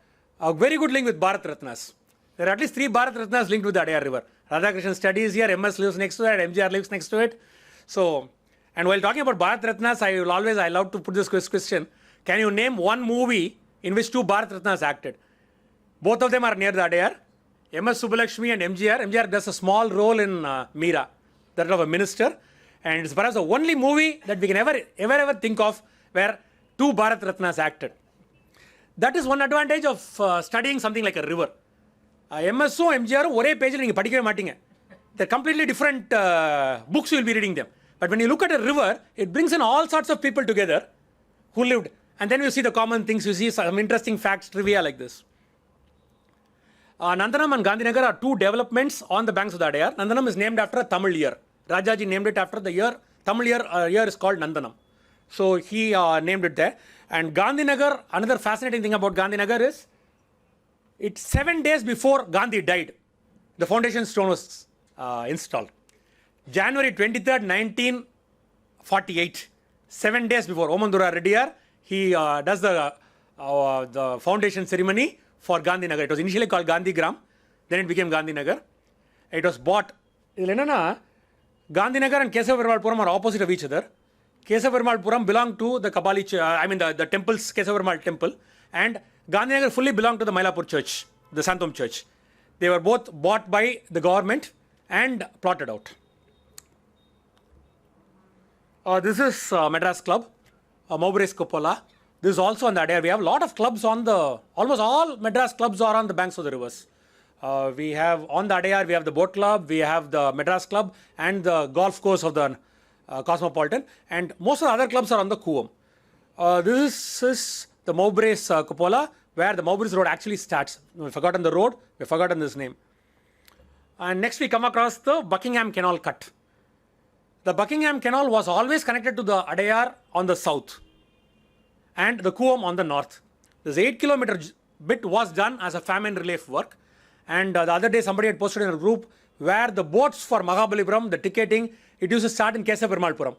very good link with Bharat Ratnas. There are at least 3 Bharat Ratnas linked with the Adayar River. Radhakrishnan studies here, MS lives next to it, MGR lives next to it. So And while talking about Bharat Ratnas, I love to put this question. Can you name one movie in which two Bharat Ratnas acted? Both of them are near the Adayar. M.S. Subbulakshmi and MGR. MGR does a small role in Meera, that of a minister. And it's perhaps the only movie that we can ever think of where two Bharat Ratnas acted. That is one advantage of studying something like a river. MSO, MGR, ஒரே பேஜில் நீங்கள் படிக்கவே மாட்டீங்க. They're completely different books you will be reading them. But when you look at a river, it brings in all sorts of people together who lived. And then you see the common things, you see some interesting facts, trivia like this. Nandanam and Gandhinagar are two developments on the banks of the Adayar. Nandanam is named after a Tamil year. Rajaji named it after the year. Tamil year is called Nandanam. So he named it there. And Gandhinagar, another fascinating thing about Gandhinagar is, it's 7 days before Gandhi died, the foundation stone was installed. January 23rd, 1948, 7 days before, Omandura Reddiyar, he does the foundation ceremony for Gandhinagar. It was initially called Gandhigram, then it became Gandhinagar. It was bought. Gandhinagar and Kesavarmalpuram are opposite of each other. Kesavarmalpuram belonged to the Kabali, the temples, Kesavarmal temple, and Gandhinagar fully belonged to the Mylapore church, the Santom church. They were both bought by the government and plotted out. This is Madras Club, MOWBRAYS CUPOLA. This is also on the Adayar. We have a lot of clubs almost all Madras clubs are on the banks of the rivers. We have on the Adayar, we have the boat club, we have the Madras Club and the golf course of the Cosmopolitan, and most of the other clubs are on the Kuam. This is the MOWBRAYS Cupola, where the MOWBRAYS road actually starts. We've forgotten the road, we've forgotten this name. And next we come across the Buckingham Canal cut. The Buckingham Canal was always connected to the Adayar on the south and the Kuam on the north. This 8-kilometer bit was done as a famine relief work. And the other day somebody had posted in a group where the boats for Mahabalipuram, the ticketing, it used to start in Kesavarmalpuram.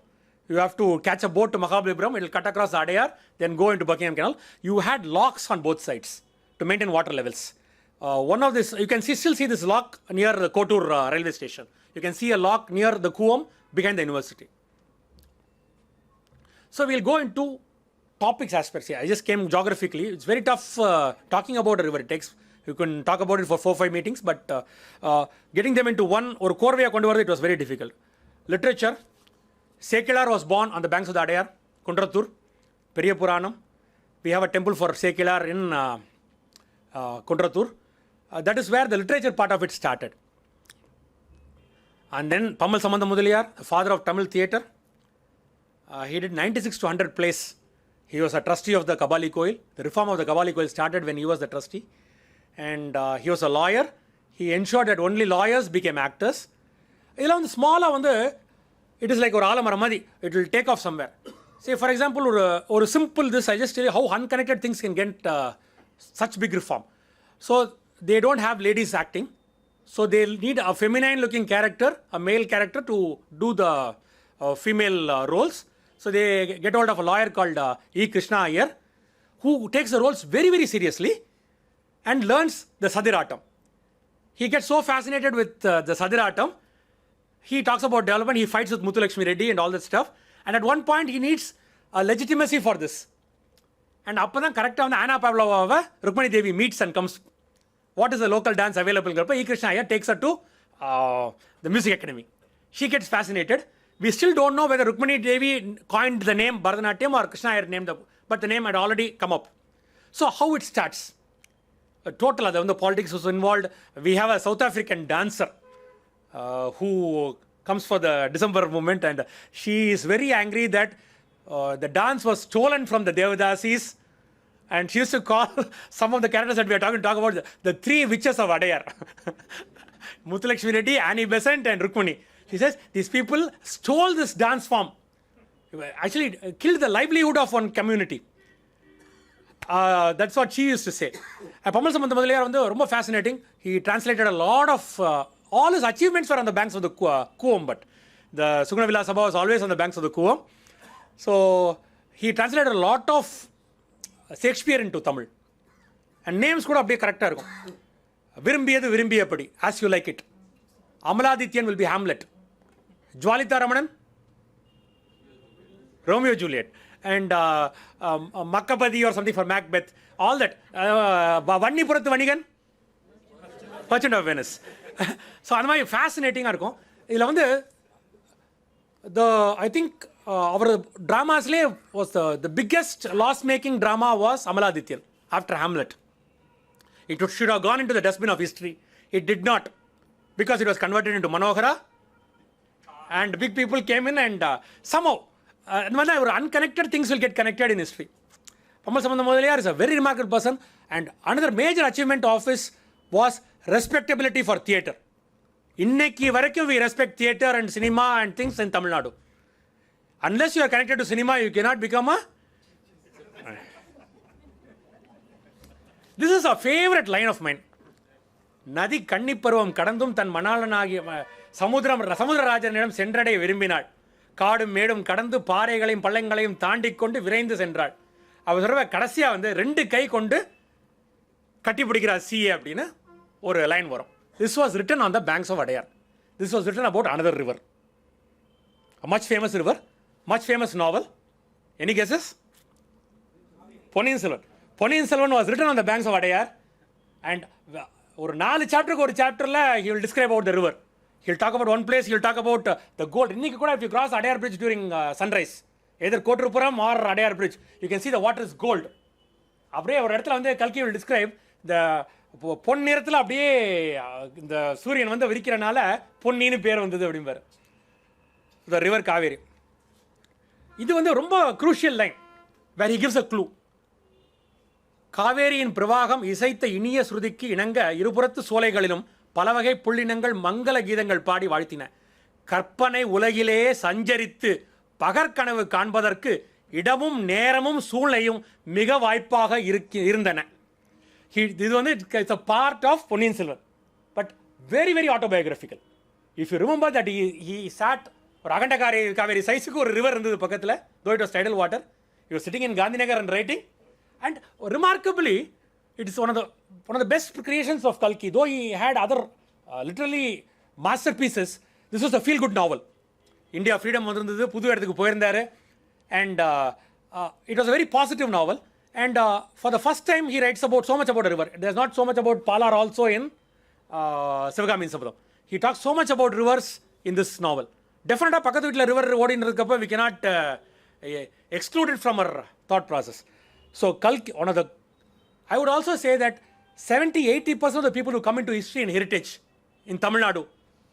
You have to catch a boat to Mahabalipuram, it will cut across the Adayar, then go into Buckingham Canal. You had locks on both sides to maintain water levels. One of this, you can still see this lock near the Kotur railway station. You can see a lock near the Kuam behind the university. So we'll go into topics aspects here. I just came geographically. It's very tough talking about a river. You can talk about it for 4-5 meetings, but getting them into one or core way it was very difficult. Literature. Sekilar was born on the banks of the Adayar, Kundratur, Periya Puranam. We have a temple for Sekilar in Kundratur. That is where the literature part of it started. And then PAMMAL Sambandha MUDALIAR, the father of Tamil theatre. He did 96 to 100 plays. He was a trustee of the Kabali koil. The reform of the Kabali koil started when he was the trustee. And he was a lawyer. He ensured that only lawyers became actors. It is like or alamaramadi. It will take off somewhere. Say for example, or simple this, I just tell you how unconnected things can get such big reform. So they don't have ladies acting. So they'll need a feminine looking character, a male character to do the female roles. So they get hold of a lawyer called E. Krishna Adyar, who takes the roles very, very seriously and learns the Sadiratam. He gets so fascinated with the Sadiratam, he talks about development, he fights with Muthulakshmi Reddy and all that stuff. And at one point he needs a legitimacy for this. And appadan correct on Anna Pavlova, Rukmani Devi meets and comes. What is the local dance available? E. Krishna Adyar takes her to the music academy. She gets fascinated. We still don't know whether Rukmani Devi coined the name Bharatanatyam or Krishna Adyar named but the name had already come up. So how it starts? Total the politics was involved. We have a South African dancer who comes for the December movement, and she is very angry that the dance was stolen from the Devadasis, and she used to call some of the characters that we are talk about the three witches of Adayar. Muthulakshmi Reddy, Annie Besant and Rukmani. She says these people stole this dance form, actually killed the livelihood of one community. That's what she used to say. PAMMAL Sambandha MUDALIYAR was fascinating. He translated a lot of, all his achievements were on the banks of the Kuam, but the Suguna Villa Sabha was always on the banks of the Kuam. So he translated a lot of Shakespeare into Tamil. And names could be correct. Virumbiyadu Virumbiyapadi, as you like it. Amaladityan will be Hamlet. Jwalita Ramanan, Romeo Juliet, and Makkapati or something for Macbeth, all that. Vannipurathu Vanigan, Merchant of Venice. So அந்த மாதிரி ஃபேசினேட்டிங்காக இருக்கும். இதில் வந்து I think our dramasலே was the biggest loss-making drama was Amaladityan after Hamlet. It should have gone into the dustbin of history. It did not, because it was converted into Manohara, and big people came in and somehow unconnected things will get connected in history. Pammal Sambandha Mudaliyar is a very remarkable person, and another major achievement of his was respectability for theatre. Innekki varaikkum we respect theatre and cinema and things in Tamil Nadu. Unless you are connected to cinema, you cannot become a... This is a favorite line of mine. நதி கன்னிப்பருவம் கடந்தும் தன் மணாளனாகிய சமுதிரராஜனிடம் சென்றடைய விரும்பினாள். காடும் மேடும் கடந்து பாறைகளையும் பள்ளங்களையும் தாண்டி கொண்டு விரைந்து சென்றாள். அவர் சொல்ற கடைசியாக வந்து 2 கை கொண்டு கட்டி பிடிக்கிறார் சீயை அப்படின்னு ஒரு லைன் வரும். This was written on the banks of Adyar. This was written about another river. A much famous river, much famous novel. Any guesses? Ponniyin Selvan. Ponniyin Selvan was written on the banks of Adyar, and ஒரு 4 சாப்டருக்கு ஒரு சாப்டரில் he will describe about the river. He'll talk about one place, he'll talk about the gold. இன்னைக்கு கூட if you cross Adayar bridge during sunrise, either Kotruppuram or Adayar bridge, you can see the water is gold. அப்படியே ஒரு இடத்துல வந்து கல்கி will describe the பொன் நிறத்தில் அப்படியே இந்த சூரியன் வந்து விரிக்கிறனால பொன்னின்னு பேர் வந்தது அப்படிம்பார். The river Kaveri. இது வந்து ரொம்ப crucial line where he gives a clue. காவேரியின் பிரவாகம் இசைத்த இனிய ஸ்ருதிக்கு இணங்க இருபுறத்து சோலைகளிலும் பல வகை புள்ளினங்கள் மங்கள கீதங்கள் பாடி வாழ்த்தின. கற்பனை உலகிலே சஞ்சரித்து பகற்கனவு காண்பதற்கு இடமும் நேரமும் சூழ்நிலையும் மிக வாய்ப்பாக இருந்தன. இது வந்து it's a part of Ponniyin Selvan, but very very autobiographical. If you remember that he sat ஒரு அகண்ட காவேரி சைஸுக்கு ஒரு ரிவர் இருந்தது பக்கத்தில், though it was tidal water. You are sitting in Gandhinagar and writing. And remarkably, it is one of the best creations of Kalki. Though he had other literally masterpieces, this was a feel-good novel. India freedom vandhathu, pudu edathukku poirundaru, and it was a very positive novel. And for the first time, he writes about so much about a river. There's not so much about Palar also in Sivagami Sabadam. He talks so much about rivers in this novel. Definitely, pakkathu veetla river odinradhukappa we cannot exclude it from our thought process. So Kalki, I would also say that 70-80% of the people who come into history and heritage in Tamil Nadu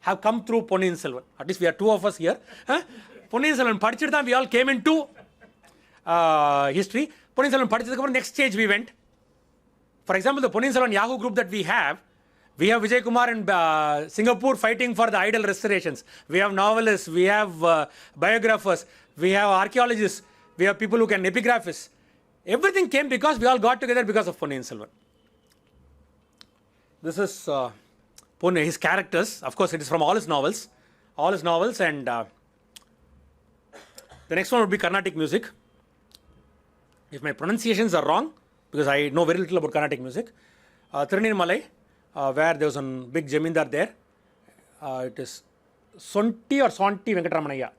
have come through Ponniyin Selvan. At least we are 2 of us here. Ponniyin Selvan padichittu dhaan we all came into history. Ponniyin Selvan padichadukku appuram next stage we went. For example, the Ponniyin Selvan Yahoo group that we have Vijay Kumar in Singapore fighting for the idol restorations. We have novelists, we have biographers, we have archaeologists, we have people who can epigraphists. Everything came because we all got together because of Ponniyin Selvan. This is his characters. Of course, it is from all his novels, and the next one would be Carnatic music. If my pronunciations are wrong, because I know very little about Carnatic music, THIRUNEERMALAI, where there was a big zamindar there. It is Sonti or Sonti Venkataramanaya?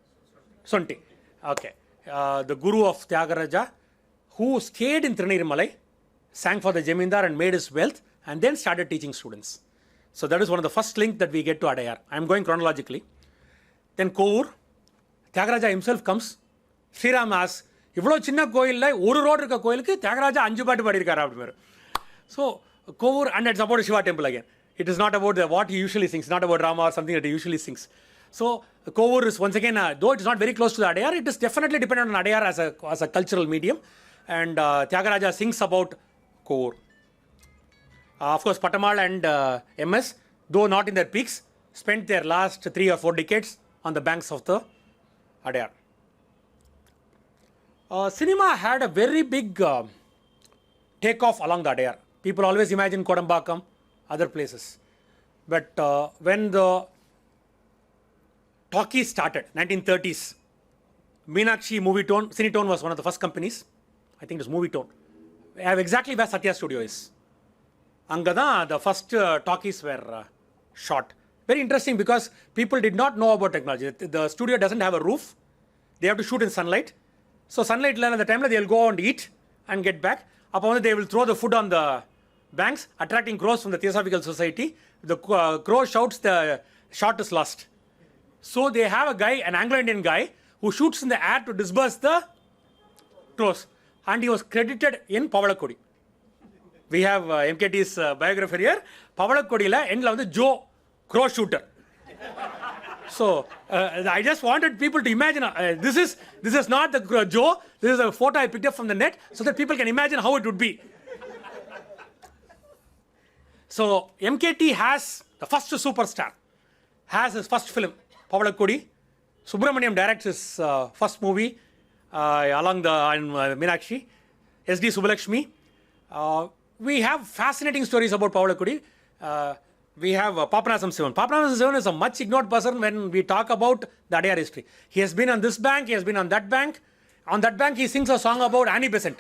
Sonti. Okay. The guru of Tyagaraja, who stayed in Thiruneermalai, sang for the Jamindar and made his wealth, and then started teaching students. So that is one of the first link that we get to Adayar. I am going chronologically. Then Kovur, Tyagaraja himself comes. Sriram asks, இவ்வளோ சின்ன கோயிலில் ஒரு road இருக்க கோயிலுக்கு தியாகராஜா 5 பாட்டு பாடியிருக்காரு அப்படிமாரு. So Kovur, and it's about Shiva temple again. It is not about what he usually sings, not about drama or something that he usually sings. So Kovur is once again, though it is not very close to the Adayar, it is definitely dependent on Adayar as a cultural medium. And Tyagaraja sings about Kovur. Of course, Pattammal and MS, though not in their peaks, spent their last 3 or 4 decades on the banks of the Adyar. Cinema had a very big takeoff along the Adyar. People always imagine Kodambakam, other places. But when the talkies started, 1930s, Meenakshi Movietone, Cinetone was one of the first companies. I think it was Movietone. I have exactly where Satya studio is. Angada, the first talkies were shot. Very interesting because people did not know about technology. The studio doesn't have a roof. They have to shoot in sunlight. So sunlight at the time they will go and eat and get back. Upon they will throw the food on the banks, attracting crows from the Theosophical Society. The crow shouts, the shot is lost. So they have a guy, an Anglo-Indian guy, who shoots in the air to disperse the crows. And he was credited in Pavalakodi. We have MKT's biographer here. Pavalakodi'la endla vandu Joe, crow shooter. So I just wanted people to imagine, this is not the Joe, this is a photo I picked up from the net so that people can imagine how it would be. So MKT has, the first superstar, has his first film, Pavalakodi. Subramaniam directs his first movie along the Meenakshi, SD Subbalakshmi. We have fascinating stories about Pavalakodi. We have Papanasam Sivan. Papanasam Sivan is a much ignored person when we talk about the Adayar history. He has been on this bank, he has been on that bank. On that bank, he sings a song about Annie Besant,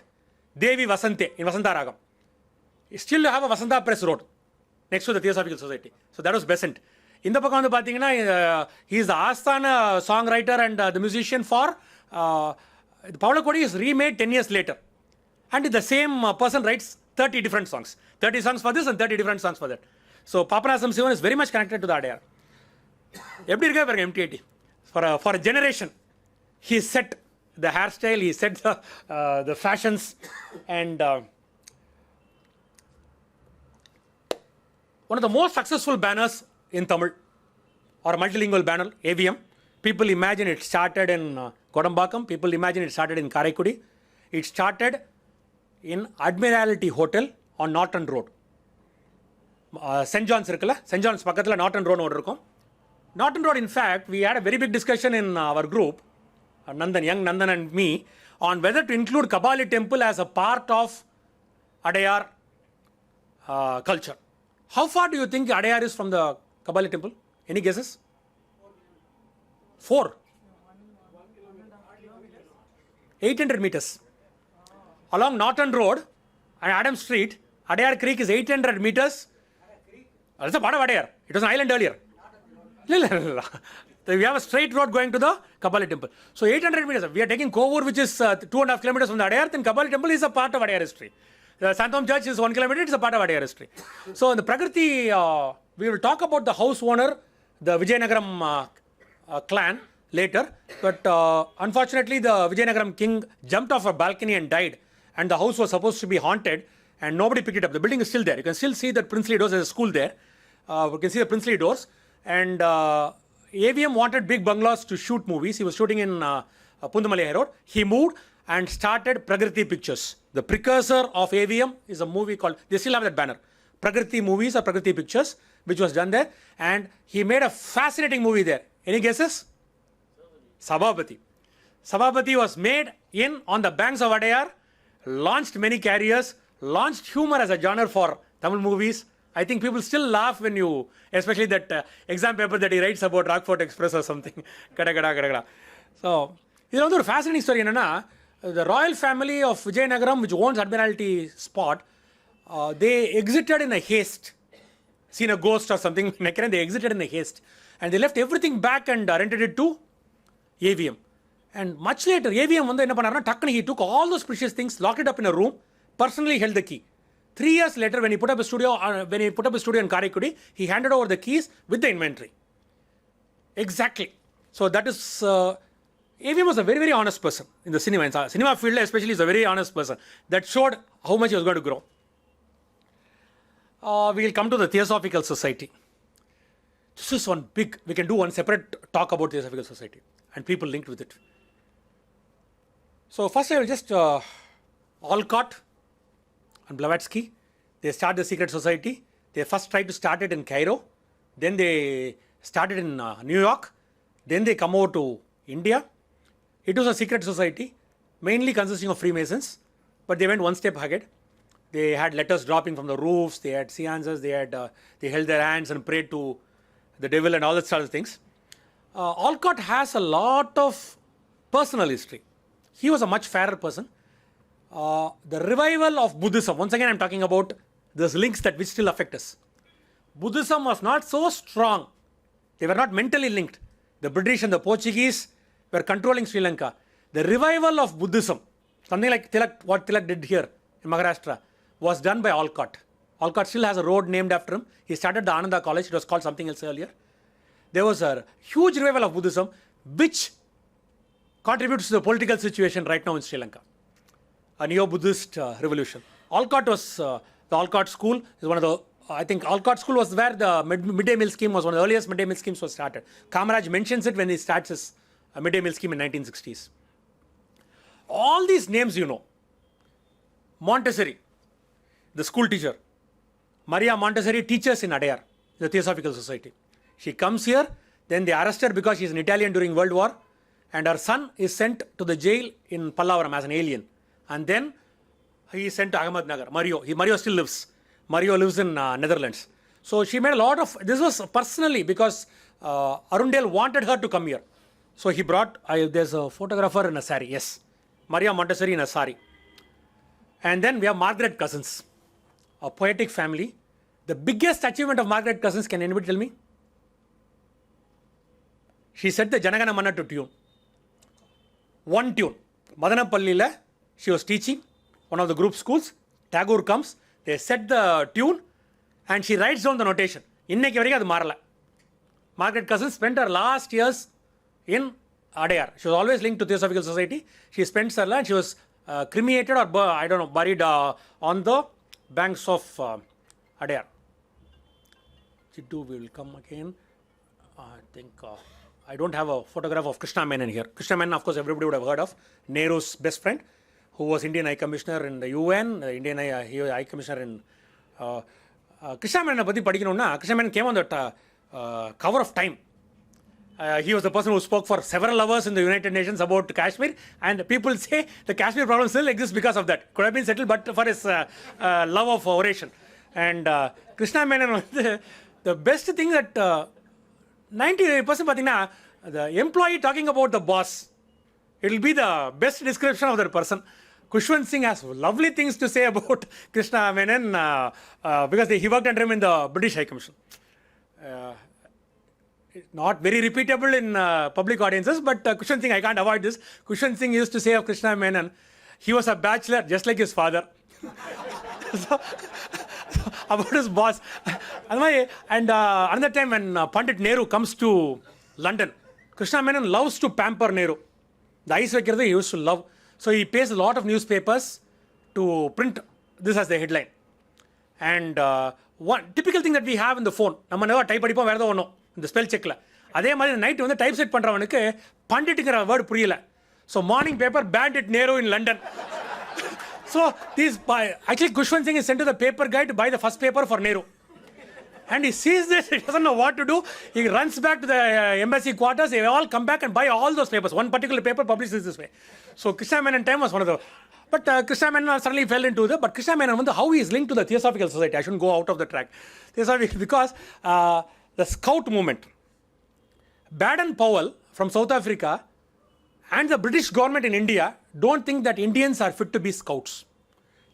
Devi Vasante, in Vasanta Ragam. Still have a Vasanta Press Road next to the Theosophical Society. So that was Besant. In the Pakanda, he is the Asthana songwriter and the musician for Pavalakodi is remade 10 years later. And the same person writes 30 different songs. 30 songs for this and 30 different songs for that. So Papanasam Sivan is very much connected to the Adayar. Eppadi irukka parunga MTAT. For a generation, he set the hairstyle, he set the fashions, and one of the most successful banners in Tamil, or a multilingual banner, AVM. People imagine it started in Kodambakam. People imagine it started in Karaikudi. It started in Admiralty Hotel on Norton Road. St. John's இருக்குல்ல, St. John's பக்கத்துல Norton Road ஒன்று இருக்கும். Norton Road, in fact, we had a very big discussion in our group, young Nandan and me, on whether to include Kabali temple as a part of Adayar culture. How far do you think Adayar is from the Kabali temple? Any guesses? 4. 800 meters. Along Norton Road and Adam Street, Adayar Creek is 800 meters. That's a part of Adayar. It was an island earlier. We have a straight road going to the Kabali temple. So 800 meters. We are taking Kovur, which is 2.5 kilometers from the Adayar. Then Kabali temple is a part of Adayar history. The Santham Church is 1 kilometer. It's a part of Adayar history. So in the Prakriti, we will talk about the house owner, the Vijayanagaram clan later. But unfortunately, the Vijayanagaram king jumped off a balcony and died. And the house was supposed to be haunted. And nobody picked it up. The building is still there. You can still see that Princely Doors. There's a school there. You can see the Princely Doors. And AVM wanted big bungalows to shoot movies. He was shooting in Pundamalai High Road. He moved and started Prakriti Pictures. The precursor of AVM is a movie called, they still have that banner, Prakriti Movies or Prakriti Pictures, which was done there. And he made a fascinating movie there. Any guesses? Sabapati. Sabapati was made on the banks of Adayar, launched many carriers, launched humor as a genre for Tamil movies. I think people still laugh when you, especially that exam paper that he writes about Rockfort Express or something. So, this is a fascinating story. The royal family of Vijayanagaram, which owns Admiralty spot, they exited in a haste. Seen a ghost or something, they exited in a haste. And they left everything back and rented it to AVM. And much later, AVM, he took all those precious things, locked it up in a room, personally held the key. 3 years later, when he put up a studio, in Karaikudi, he handed over the keys with the inventory. Exactly. So that is, AVM was a very, very honest person in the cinema. In cinema field especially, is a very honest person. That showed how much he was going to grow. We will come to the Theosophical Society. This is one big, we can do one separate talk about Theosophical Society and people linked with it. So first I will just, Alcott and Blavatsky, they start the secret society. They first tried to start it in Cairo. Then they started in New York. Then they come over to India. It was a secret society, mainly consisting of Freemasons. But they went one step ahead. They had letters dropping from the roofs. They had seances. They held their hands and prayed to the devil and all that sort of things. Alcott has a lot of personal history. He was a much fairer person. The revival of Buddhism, once again I'm talking about those links that which still affect us. Buddhism was not so strong. They were not mentally linked. The British and the Portuguese were controlling Sri Lanka. The revival of Buddhism, something like what Tilak did here in Maharashtra, was done by Alcott. Alcott still has a road named after him. He started the Ananda College. It was called something else earlier. There was a huge revival of Buddhism, which contributes to the political situation right now in Sri Lanka. A neo-Buddhist revolution. Alcott was, the Alcott school is one of the, I think Alcott school was where the midday meal scheme was one of the earliest midday meal schemes was started. Kamaraj mentions it when he starts his midday meal scheme in 1960s. All these names you know. Montessori, the school teacher. Maria Montessori teaches in Adyar, the Theosophical Society. She comes here, then they arrest her because she is an Italian during World War, and her son is sent to the jail in Pallavaram as an alien. And then he is sent to Ahmednagar. Mario still lives. Mario lives in Netherlands. So she made a lot of, this was personally because Arundel wanted her to come here. So he brought, there's a photographer in a sari, yes. Maria Montessori in a sari. And then we have Margaret Cousins, a poetic family. The biggest achievement of Margaret Cousins, can anybody tell me? She set the Janagana Mana to tune. One tune. Madanapallila, she was teaching one of the group schools. Tagore comes, they set the tune, and she writes down the notation. Innekku varaikum adu marala. Margaret Cousins spent her last years in Adayar. She was always linked to Theosophical Society. She spent her life, she was cremated or buried on the banks of Adyar. Chiddu, we will come again. I think I don't have a photograph of Krishna Menon here. Krishna Menon, of course, everybody would have heard of. Nehru's best friend, who was Indian High Commissioner in the UN, Indian High Commissioner in... Krishna Menon, Krishna Menon came on the cover of Time. He was the person who spoke for several hours in the United Nations about Kashmir, and people say the Kashmir problem still exists because of that. Could have been settled, but for his love of oration. And Krishna Menon, the best thing that 90% the employee talking about the boss, it will be the best description of that person. Khushwant Singh has lovely things to say about Krishna Menon because he worked under him in the British High Commission. Not very repeatable in public audiences, but Khushwant Singh, I can't avoid this. Khushwant Singh used to say of Krishna Menon, he was a bachelor just like his father. So, about his boss. And another time when Pandit Nehru comes to London, Krishna Menon loves to pamper Nehru. The ice he used to love. So he pays a lot of newspapers to print this as the headline. And one typical thing that we have in the phone, we never type in the spell check. Adhe mari night when type set pandravanuku panditங்கிற word புரியல. So morning paper banned it Nehru in London. So these actually Khushwant Singh is sent to the paper guy to buy the first paper for Nehru. And he sees this, he doesn't know what to do. He runs back to the embassy quarters. They all come back and buy all those papers. One particular paper published this way. So Krishna Menon time was one of the... But Krishna Menon suddenly fell into the... But Krishna Menon, how he is linked to the Theosophical Society. I shouldn't go out of the track. Because the Scout movement. Baden-Powell from South Africa and the British government in India don't think that Indians are fit to be scouts.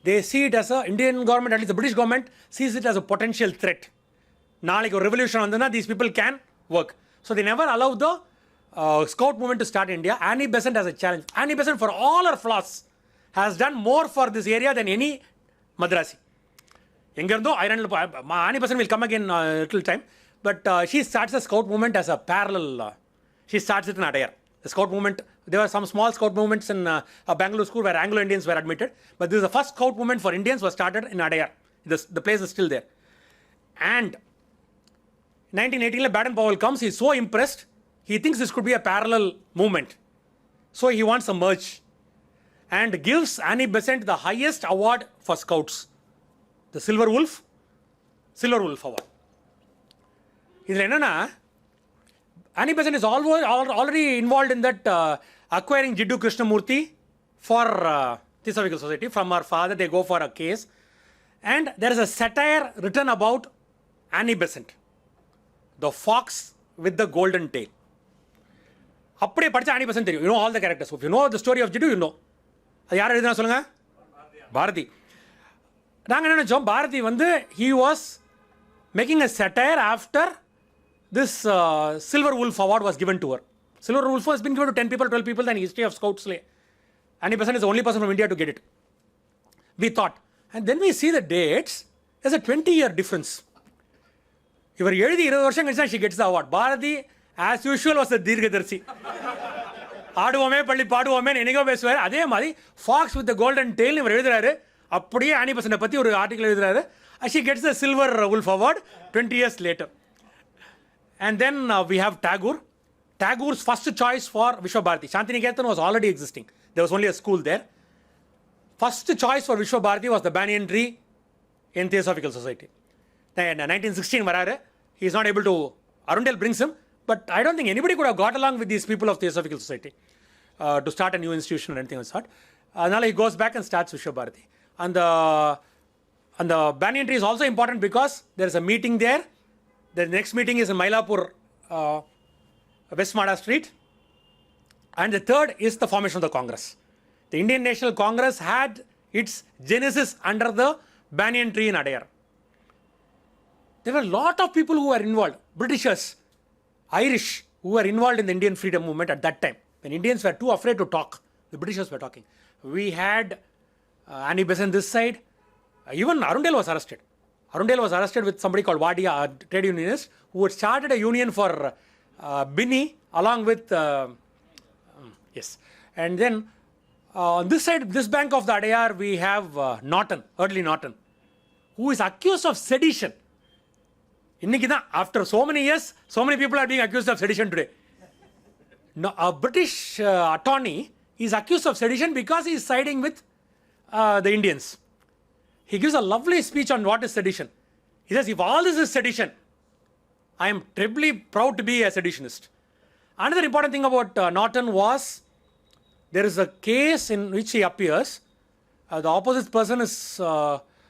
They see it as Indian government, at least the British government, sees it as a potential threat. Naalik a revolution andana, these people can work. So they never allow the scout movement to start in India. Annie Besant has a challenge. Annie Besant, for all her flaws, has done more for this area than any Madrasi. Annie Besant will come again in a little time. But she starts the scout movement as a parallel. She starts it in Adayar. The scout movement, there were some small scout movements in a Bangalore school where Anglo-Indians were admitted. But this is the first scout movement for Indians was started in Adayar. The place is still there. And 1918, Baden-Powell comes, he's so impressed, he thinks this could be a parallel movement. So he wants a merge. And gives Annie Besant the highest award for scouts. The Silver Wolf Award. Annie Besant is already involved in that acquiring Jiddu Krishnamurti for Theosophical Society. From her father, they go for a case. And there is a satire written about Annie Besant. The fox with the golden tail. அப்படியே படிச்ச Annie Besant தெரியும். You know all the characters. If you know the story of Jiddu, you know. அது யார் எழுதுனா சொல்லுங்க? பாரதி. நாங்கள் என்ன நினைச்சோம், Bharathi he was making a satire after this Silver Wolf Award was given to her. Silver Wolf has been given to 10 people, 12 people in the history of Scouts. Annie Besant is the only person from India to get it. We thought. And then we see the dates. There's a 20-year difference. Ivar 20 வருஷம் கழிச்சு she gets the award. Bharati, as usual, was the Dirgadarsi. ஆடுவோமே பள்ளி பாடுவோமே என்னைக்கோ பேசுவார். அதே மாதிரி fox with the golden tail இவர் எழுதுறாரு. அப்படியே ஆனி பெசன்ட்டை பற்றி ஒரு ஆர்டிகல் எழுதுறாரு. She gets the Silver Wolf Award 20 years later. And then we have Tagore. Tagore's first choice for Vishwa Bharati. Shantiniketan was already existing. There was only a school there. First choice for Vishwa Bharati was the banyan tree in Theosophical Society. Then 1916 vararu, he is not able to, Arundel brings him, but I don't think anybody could have got along with these people of Theosophical Society to start a new institution or anything of that. Now he goes back and starts Vishwa Bharati. And the banyan tree is also important because there is a meeting there. The next meeting is in Mylapore, Westmada Street. And the third is the formation of the Congress. The Indian National Congress had its genesis under the banyan tree in Adayar. There were a lot of people who were involved. Britishers, Irish, who were involved in the Indian freedom movement at that time. When Indians were too afraid to talk, the Britishers were talking. We had Annie Besant this side. Even Arundel was arrested. Arundel was arrested with somebody called Wadia, a trade unionist, who had started a union for Binni along with... yes. And then on this side, this bank of the Adayar, we have Norton, early Norton, who is accused of sedition. After so many years, so many people are being accused of sedition today. No, a British attorney is accused of sedition because he is siding with the Indians. He gives a lovely speech on what is sedition. He says, if all this is sedition, I am trebly proud to be a seditionist. Another important thing about Norton was, there is a case in which he appears. The opposite person is,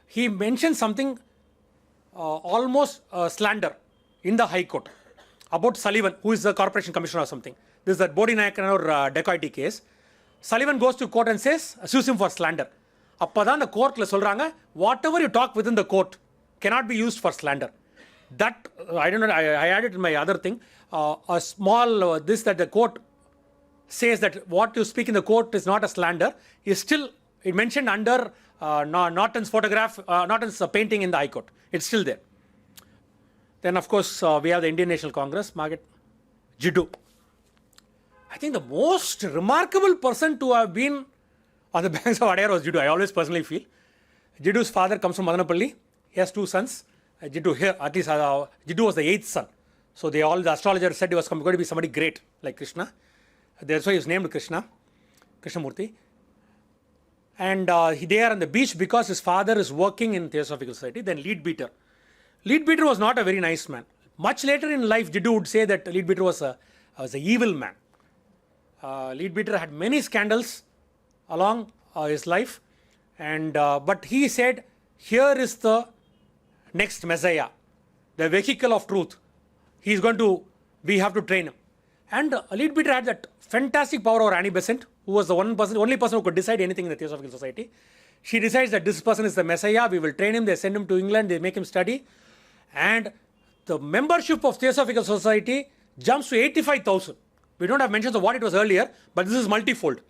he mentions something almost slander in the High Court about Sullivan, who is the Corporation Commissioner or something. This is the Bodhi Nayakan or dacoity case. Sullivan goes to court and says, accuse him for slander. அப்பதான் the courtல சொல்றாங்க, whatever you talk within the court cannot be used for slander. That, I don't know, I added in my other thing, a small, this that the court says that what you speak in the court is not a slander, is still, it mentioned under Norton's photograph, Norton's painting in the High Court. It's still there. Then, of course, we have the Indian National Congress, Margaret Jiddu. I think the most remarkable person to have been on the banks of Adayar was Jiddu. I always personally feel. Jiddu's father comes from Madanapalli. He has 2 sons. Jiddu here, at least Jiddu was the 8th son. So the astrologer said he was going to be somebody great like Krishna. That's why he was named Krishnamurti. And they are on the beach because his father is working in Theosophical Society. Then Leadbeater. Leadbeater was not a very nice man. Much later in life, Jiddu would say that Leadbeater was an evil man. Leadbeater had many scandals along his life. And but he said, here is the next Messiah, the vehicle of truth. We have to train him. And Leadbeater had that fantastic power over Annie Besant, who was the only person who could decide anything in the Theosophical Society. She decides that this person is the Messiah, we will train him, they send him to England, they make him study. And the membership of Theosophical Society jumps to 85,000. We don't have mentions of what it was earlier, but this is multifold.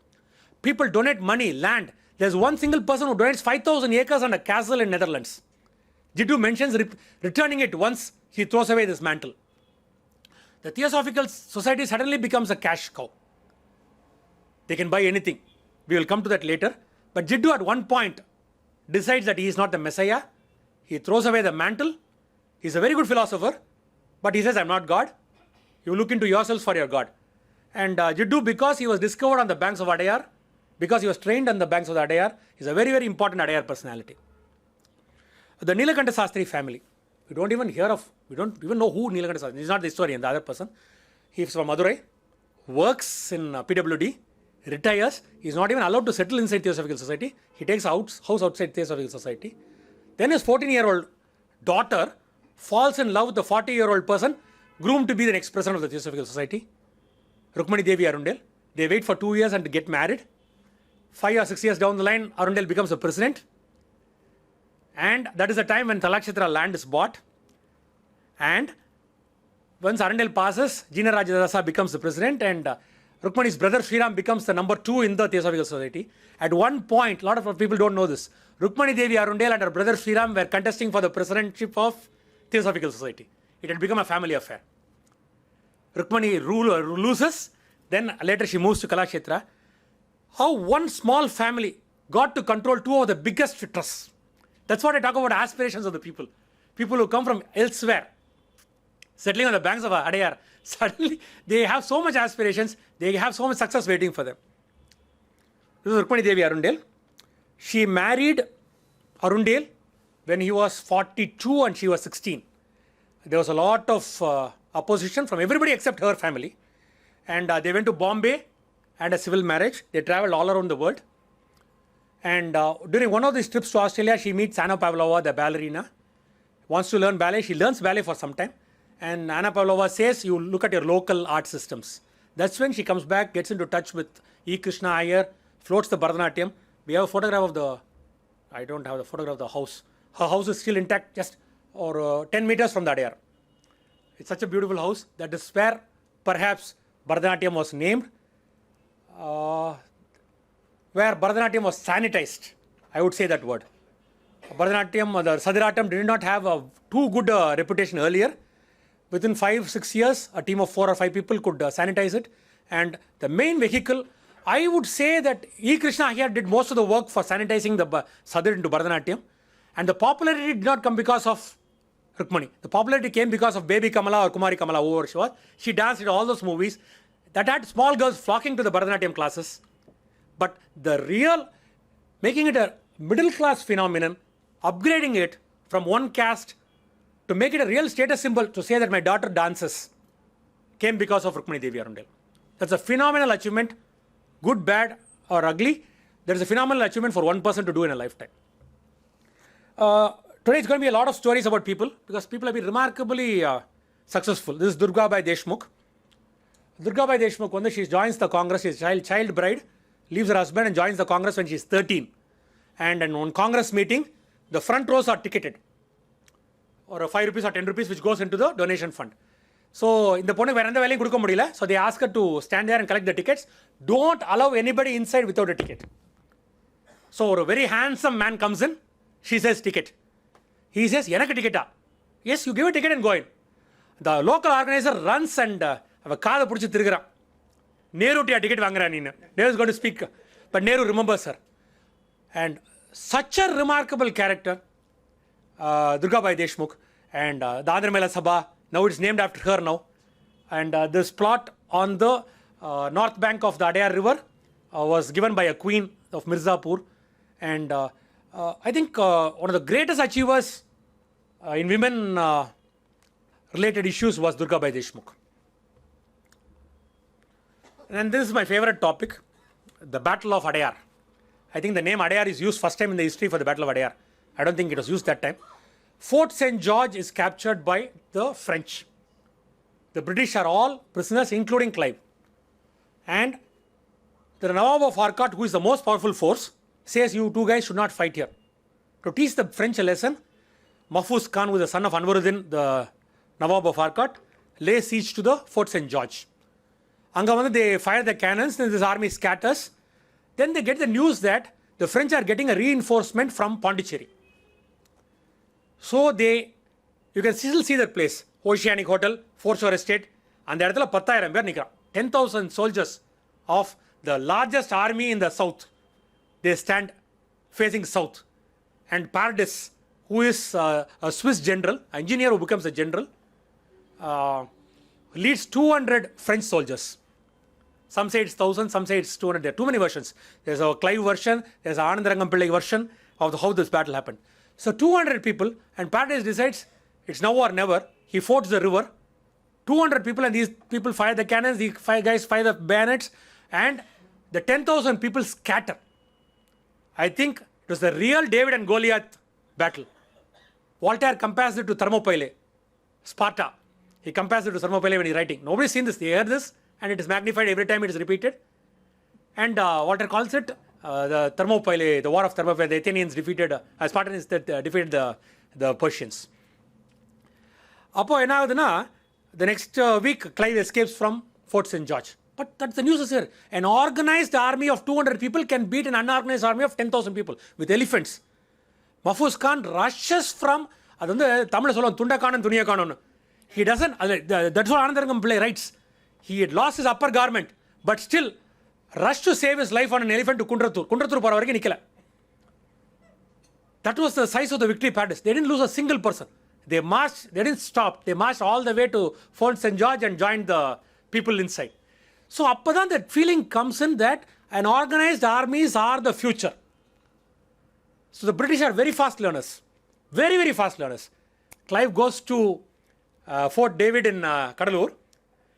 People donate money, land. There's one single person who donates 5,000 acres and a castle in Netherlands. Jiddu mentions returning it once he throws away this mantle. The Theosophical Society suddenly becomes a cash cow. They can buy anything. We will come to that later. But Jiddu at one point decides that he is not the Messiah. He throws away the mantle. He's a very good philosopher. But he says, I'm not God. You look into yourselves for your God. And Jiddu, because he was discovered on the banks of Adayar, because he was trained on the banks of the Adayar, is a very, very important Adayar personality. The Nilakanta Sastri family. We don't even know who Nilakanta Sastri is. He's not the historian, the other person. He's from Madurai, works in PWD, retires. He's not even allowed to settle inside Theosophical Society. He takes a house outside Theosophical Society. Then his 14-year-old daughter falls in love with the 40-year-old person, groomed to be the next president of the Theosophical Society, Rukmani Devi Arundel. They wait for 2 years and get married. 5 or 6 years down the line, Arundel becomes the president. And that is the time when Talakshetra land is bought. And Once Arundel passes, Jina Rajadasa becomes the president, and Rukmani's brother Sriram becomes the number 2 in the Theosophical Society. At one point, a lot of people don't know this, Rukmani Devi Arundel and her brother Sriram were contesting for the presidentship of Theosophical Society. It had become a family affair. Rukmani loses, then later she moves to Kalakshetra. How one small family got to control 2 of the biggest trusts. That's what I talk about, aspirations of the people. People who come from elsewhere, settling on the banks of Adayar, suddenly they have so much aspirations, they have so much success waiting for them. This is Rukmani Devi Arundel. She married Arundel when he was 42 and she was 16. There was a lot of opposition from everybody except her family. And they went to Bombay and a civil marriage. They traveled all around the world. And during one of these trips to Australia, she meets Anna Pavlova, the ballerina. Wants to learn ballet. She learns ballet for some time. And Anna Pavlova says, you look at your local art systems. That's when she comes back, gets into touch with E. Krishna Iyer, floats the Bharatanatyam. We have a photograph of the, I don't have the photograph of the house. Her house is still intact, just or 10 meters from the Adyar. It's such a beautiful house. That is where perhaps Bharatanatyam was named. Where Bharatanatyam was sanitized. I would say that word. Bharatanatyam, the Sadiratam did not have a too good reputation earlier. Within 5-6 years, a team of 4 or 5 people could sanitize it. And the main vehicle, I would say that E. Krishna here did most of the work for sanitizing the Sadir into Bharatanatyam. And the popularity did not come because of Rukmani. The popularity came because of Baby Kamala or Kumari Kamala, whoever she was. She danced in all those movies that had small girls flocking to the Bharatanatyam classes. But the real, making it a middle class phenomenon, upgrading it from one caste to make it a real status symbol to say that my daughter dances, came because of Rukmani Devi Arundel. That's a phenomenal achievement, good, bad or ugly. There is a phenomenal achievement for one person to do in a lifetime. Today it's going to be a lot of stories about people because people have been remarkably successful. This is Durgabai Deshmukh. Durgabai Deshmukh, when she joins the Congress, she is child bride, leaves her husband and joins the Congress when she is 13. And in one Congress meeting, the front rows are ticketed. Or 5 rupees or 10 rupees which goes into the donation fund. So, in the point where the kudukka mudiyala, so they ask her to stand there and collect the tickets. Don't allow anybody inside without a ticket. So, a very handsome man comes in. She says ticket. He says, "Yanakku ticket ah." Yes, you give a ticket and go in. The local organizer runs and ava kaada pudichu thiruguran. Nehru tiya ticket vaangara neenu. Nehru is going to speak, but Nehru remembers her. And such a remarkable character, Durgabai Deshmukh, and the Andhra Mela Sabha, now it's named after her now. And this plot on the north bank of the Adayar River was given by a queen of Mirzapur. And I think one of the greatest achievers in women related issues was Durgabai Deshmukh. And this is my favorite topic, the Battle of Adayar. I think the name Adyar is used first time in the history for the Battle of Adyar. I don't think it was used that time. Fort St. George is captured by the French. The British are all prisoners, including Clive. And the Nawab of Arcot, who is the most powerful force, says you 2 guys should not fight here. To teach the French a lesson, Mahfuz Khan, who is the son of Anwaruddin, the Nawab of Arcot, lays siege to the Fort St. George. Anga they fire the cannons, then this army scatters. Then they get the news that the French are getting a reinforcement from Pondicherry. So you can still see that place, Oceanic Hotel, Foreshore Estate, and there are 10,000 soldiers of the largest army in the south. They stand facing south. And Paradis, who is a Swiss general, engineer who becomes a general, leads 200 French soldiers. Some say it's 1,000, some say it's 200. There are too many versions. There's a Clive version, there's an Anandarangam Pillai version of how this battle happened. So 200 people, and Paradis decides it's now or never. He fords the river. 200 people, and these people fire the cannons, the 5 guys fire the bayonets, and the 10,000 people scatter. I think it was the real David and Goliath battle. Voltaire compares it to Thermopylae, Sparta. He compares it to Thermopylae when he's writing. Nobody's seen this. They hear this, and it is magnified every time it is repeated. And Voltaire calls it the Thermopylae, the war of Thermopylae. The Athenians defeated, Spartans defeated the Persians. அப்போ என்ன ஆகுதுன்னா the next week, Clive escapes from Fort St. George. But that's the news is here. An organized army of 200 people can beat an unorganized army of 10,000 people with elephants. Mahfuz Khan rushes from, அது வந்து தமிழில் சொல்லுவோம் துண்டக்கானன் துணியக்கானன். He doesn't, that's what Anandarangam Pillai writes. He had lost his upper garment, but still rushed to save his life on an elephant to Kundratur. Kundratur போகிற வரைக்கும் நிற்கல. That was the size of the victory paradise. They didn't lose a single person. They marched, they didn't stop. They marched all the way to Fort St. George and joined the people inside. So, appadan that feeling comes in that an organized armies are the future. So, the British are very fast learners. Very, very fast learners. Clive goes to Fort David in Kadalur.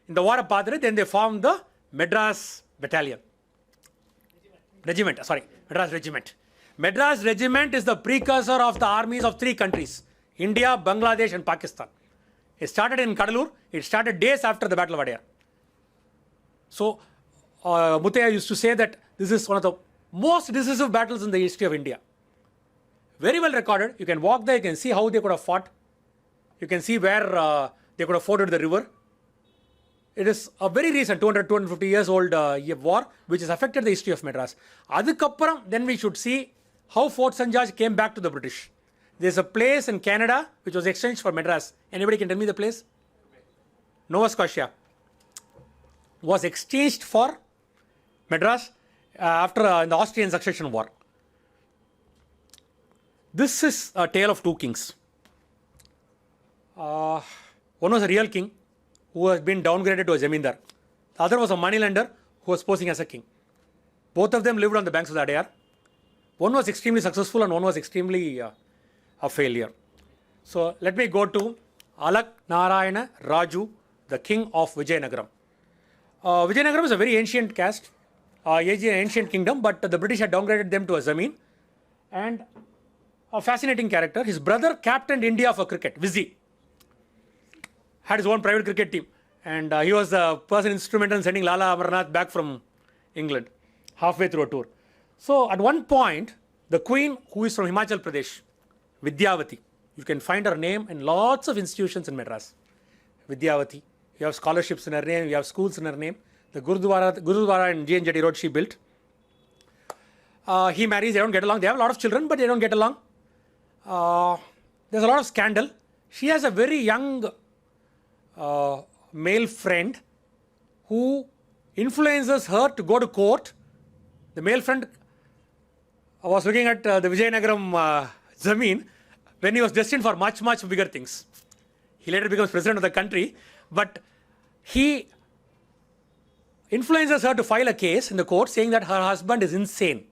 In the war of Padre, then they form the Madras Battalion. Regiment, sorry, Madras Regiment. Madras Regiment is the precursor of the armies of three countries, India, Bangladesh and Pakistan. It started in Kadalur. It started days after the Battle of Adyar. So, Muthaiya used to say that this is one of the most decisive battles in the history of India. Very well recorded. You can walk there, you can see how they could have fought. You can see where they could have forded the river. It is a very recent 250 years old war which has affected the history of Madras. Adukapparam, then we should see how Fort St. George came back to the British. There's a place in Canada which was exchanged for Madras. Anybody can tell me the place? Nova Scotia was exchanged for Madras after in the Austrian Succession War. This is a tale of two kings. One was a real king who has been downgraded to a zamindar. The other was a moneylender who was posing as a king. Both of them lived on the banks of the Adyar. One was extremely successful and one was extremely a failure. So let me go to Alak Narayana Raju, the king of Vijayanagaram. Vijayanagaram is a very ancient caste, ancient kingdom, but the British had downgraded them to a zameen. And a fascinating character, his brother captained India for cricket, Vizzy. Had his own private cricket team. And he was the person instrumental in sending Lala Amarnath back from England, halfway through a tour. So at one point, the queen, who is from Himachal Pradesh, Vidyavati, you can find her name in lots of institutions in Madras. Vidyavati, you have scholarships in her name, you have schools in her name. The Gurudwara in G.N. Jetty Road she built. He marries, they don't get along. They have a lot of children, but they don't get along. There's a lot of scandal. She has a very young male friend who influences her to go to court. The male friend was looking at the Vijayanagaram Zameen when he was destined for much, much bigger things. He later becomes president of the country, but he influences her to file a case in the court saying that her husband is insane.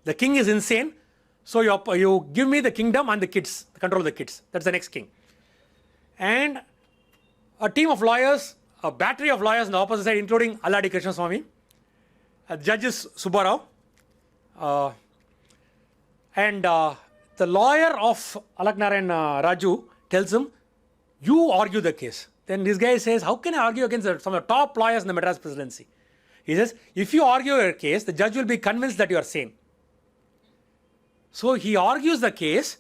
The king is insane, so you give me the kingdom and the kids, the control of the kids. That's the next king. And a team of lawyers, a battery of lawyers on the opposite side, including Alladi Krishnaswamy, judges Subbarao, and the lawyer of Alaknarayan Raju tells him, you argue the case. Then this guy says, how can I argue against some of the top lawyers in the Madras presidency? He says, if you argue your case, the judge will be convinced that you are sane. So he argues the case.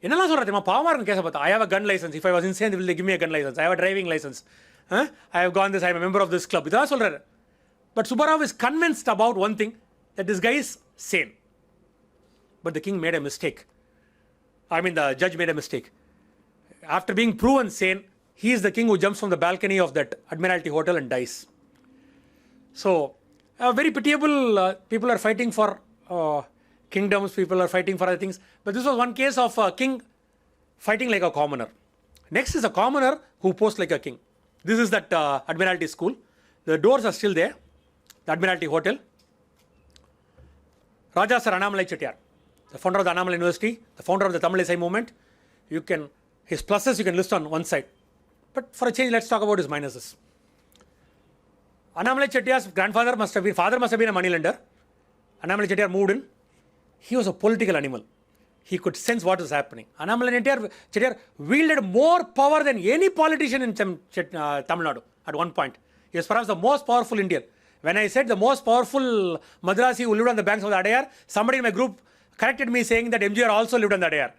I have a gun license. If I was insane, will they give me a gun license? I have a driving license. I have gone this, I am a member of this club. But Subbarao is convinced about one thing, that this guy is sane. But the king made a mistake. The judge made a mistake. After being proven sane, he is the king who jumps from the balcony of that Admiralty Hotel and dies. So, very pitiable. People are fighting for kingdoms, people are fighting for other things. But this was one case of a king fighting like a commoner. Next is a commoner who posed like a king. This is that Admiralty School. The doors are still there. The Admiralty Hotel. Raja Sir Annamalai Chettiar, the founder of the Annamalai University, the founder of the Tamil Isai movement. His pluses you can list on one side. But for a change, let's talk about his minuses. Annamalai Chettiar's father must have been a moneylender. Annamalai Chettiar moved in. He was a political animal. He could sense what was happening. Annamalai Chettiar wielded more power than any politician in Tamil Nadu at one point. He was perhaps the most powerful Indian. When I said the most powerful Madrasi who lived on the banks of the Adyar, somebody in my group corrected me saying that MGR also lived on the Adyar.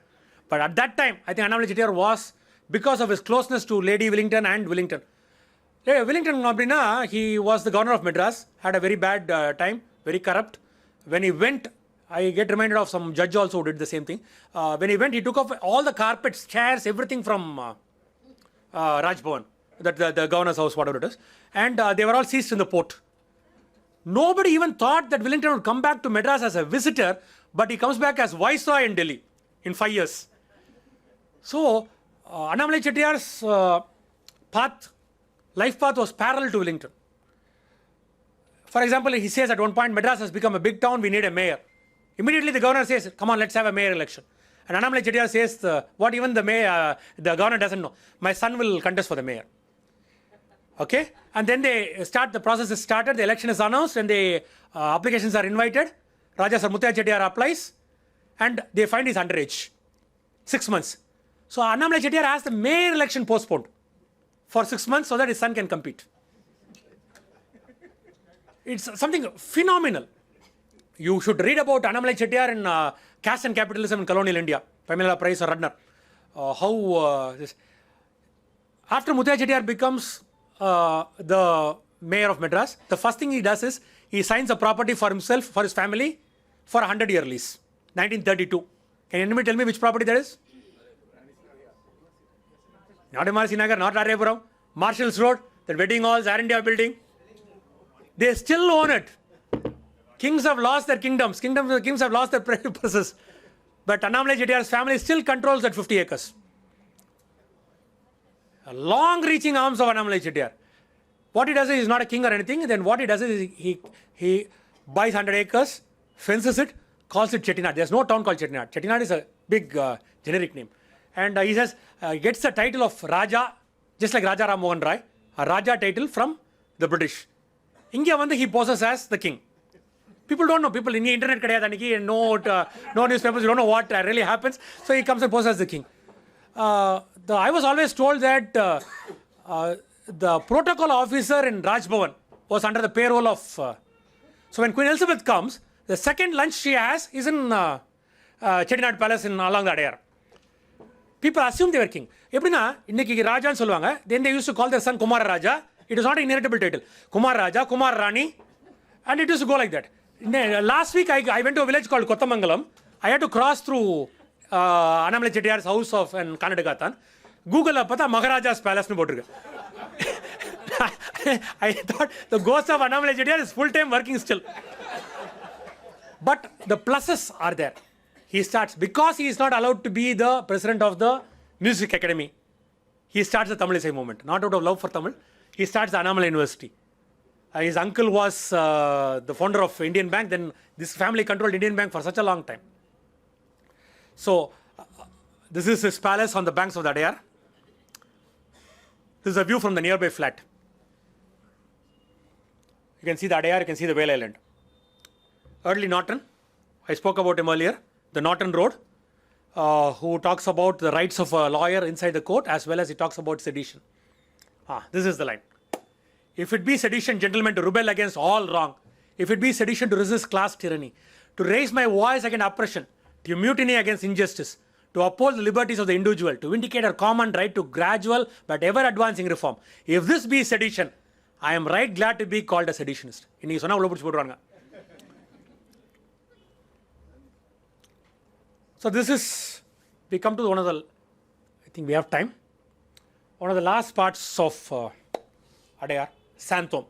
But at that time, I think Annamalai Chettiar was because of his closeness to Lady Wellington and Wellington. Wellington, he was the governor of Madras, had a very bad time, very corrupt. When he went, I get reminded of some judge also who did the same thing. When he went, he took off all the carpets, chairs, everything from Raj Bhavan, the governor's house, whatever it is. And they were all seized in the port. Nobody even thought that Wellington would come back to Madras as a visitor, but he comes back as Viceroy in Delhi in 5 years. So, Annamalai Chettiar's life path was parallel to Wellington. For example, he says at one point, Madras has become a big town, we need a mayor. Immediately the governor says, come on, let's have a mayor election. And Annamalai Chettiar says, what even the governor doesn't know. My son will contest for the mayor. Okay? And then the process is started, the election is announced, and the applications are invited. Raja Sir Muthaiah Chettiar applies, and they find he's underage. 6 months. So Annamalai Chettiar has the mayor election postponed for 6 months so that his son can compete. It's something phenomenal. You should read about Annamalai Chettiar in Caste and Capitalism in Colonial India, Pamela Price or Rudner. After Muthaiah Chettiar becomes the mayor of Madras, the first thing he does is he signs a property for himself, for his family, for a 100-year lease, 1932. Can anybody tell me which property that is? Not MRC Nagar, not Adayar, Marshall's Road, the wedding halls, Air India building. They still own it. Kings have lost their kingdoms. Kings have lost their purposes. But Annamalai Chettiar's family still controls that 50 acres. Long-reaching arms of Annamalai Chettiar. What he does is he's not a king or anything. Then what he does is he buys 100 acres, fences it, calls it Chettinad. There's no town called Chettinad. Chettinad is a big generic name. And he says, gets the title of Raja, just like Raja Ram Mohan Rai, a Raja title from the British. India he poses as the king. People don't know. People in the internet, no newspapers, you don't know what really happens. So he comes and poses as the king. I was always told that the protocol officer in Raj Bhavan was under the payroll of... so when Queen Elizabeth comes, the second lunch she has is in Chettinad Palace along the Adyar. People assume they were king. Then they used to call their son Kumar Raja. It was not an inheritable title. Kumar Raja, Kumar Rani, and it used to go like that. Last week I went to a village called Kottamangalam. I had to cross through Annamalai Chettiar's house in Kannadagatan. Google Maharaja's palace. I thought the ghost of Annamalai Chettiar is full-time working still. But the pluses are there. He starts, because he is not allowed to be the president of the Music Academy, he starts the Tamilisai movement. Not out of love for Tamil. He starts the Annamalai University. His uncle was the founder of Indian Bank. Then this family controlled Indian Bank for such a long time. So, this is his palace on the banks of the Adyar. This is a view from the nearby flat. You can see the Adyar, you can see the Whale Island. Early Norton, I spoke about him earlier. The Norton Road, who talks about the rights of a lawyer inside the court, as well as he talks about sedition. This is the line. If it be sedition, gentlemen, to rebel against all wrong, if it be sedition to resist class tyranny, to raise my voice against oppression, to mutiny against injustice, to uphold the liberties of the individual, to vindicate our common right to gradual but ever advancing reform. If this be sedition, I am right glad to be called a seditionist. So this is, we come to one of the, I think we have time, one of the last parts of Adyar, Santom.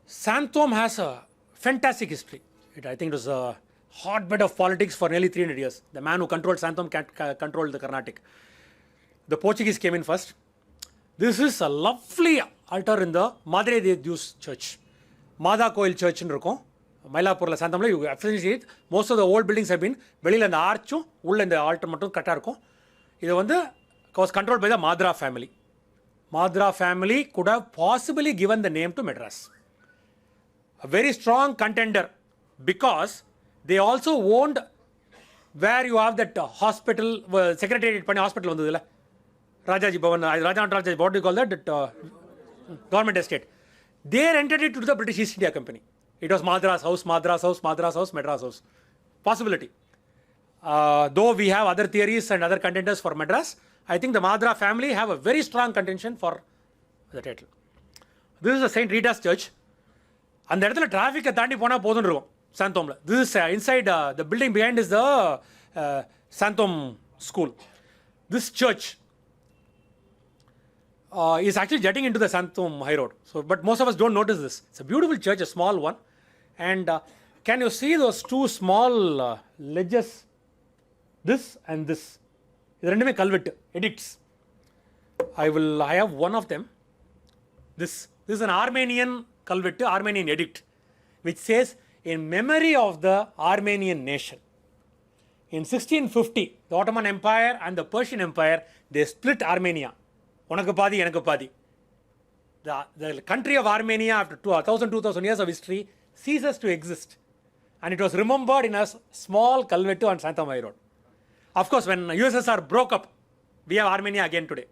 Santom has a fantastic history. I think it was a hotbed of politics for nearly 300 years. The man who controlled Santom controlled the Carnatic. The Portuguese came in first. This is a lovely altar in the Madre de Dios church. Mada Koil church in Ruko. Mailapurla Santamla, you have finished it. Most of the old buildings have been Belil and the arch, Ull and the altar Matu Katarko. This was controlled by the Madra family. Madra family could have possibly given the name to Madras. A very strong contender, because they also owned where you have that hospital, Secretariat hospital, Rajaji Bhavan, Rajaji, what do you call that? That government estate. They rented it to the British East India Company. It was Madras House, Madras House, Madras House, Madras House. Possibility. Though we have other theories and other contenders for Madras, I think the Madra family have a very strong contention for the title. This is the St. Rita's Church. அந்த இடத்துல டிராஃபிக்கை தாண்டி போனால் போதும்னு இருக்கும் சாந்தோமில். This is inside the building behind is the Santom school. This church is actually jetting into the Santom High Road. So, but most of us don't notice this. It's a beautiful church, a small one. And can you see those two small ledges? This and this. இது ரெண்டுமே கல்வெட்டு edicts. I have one of them. This is an Armenian kalvettu, Armenian edict, which says, in memory of the Armenian nation. In 1650, the Ottoman Empire and the Persian Empire, they split Armenia. Unakku paadi, enakku paadi. The country of Armenia, after 2,000 years of history, ceases to exist. And it was remembered in a small kalvettu on Santamai Road. Of course, when USSR broke up, we have Armenia again today.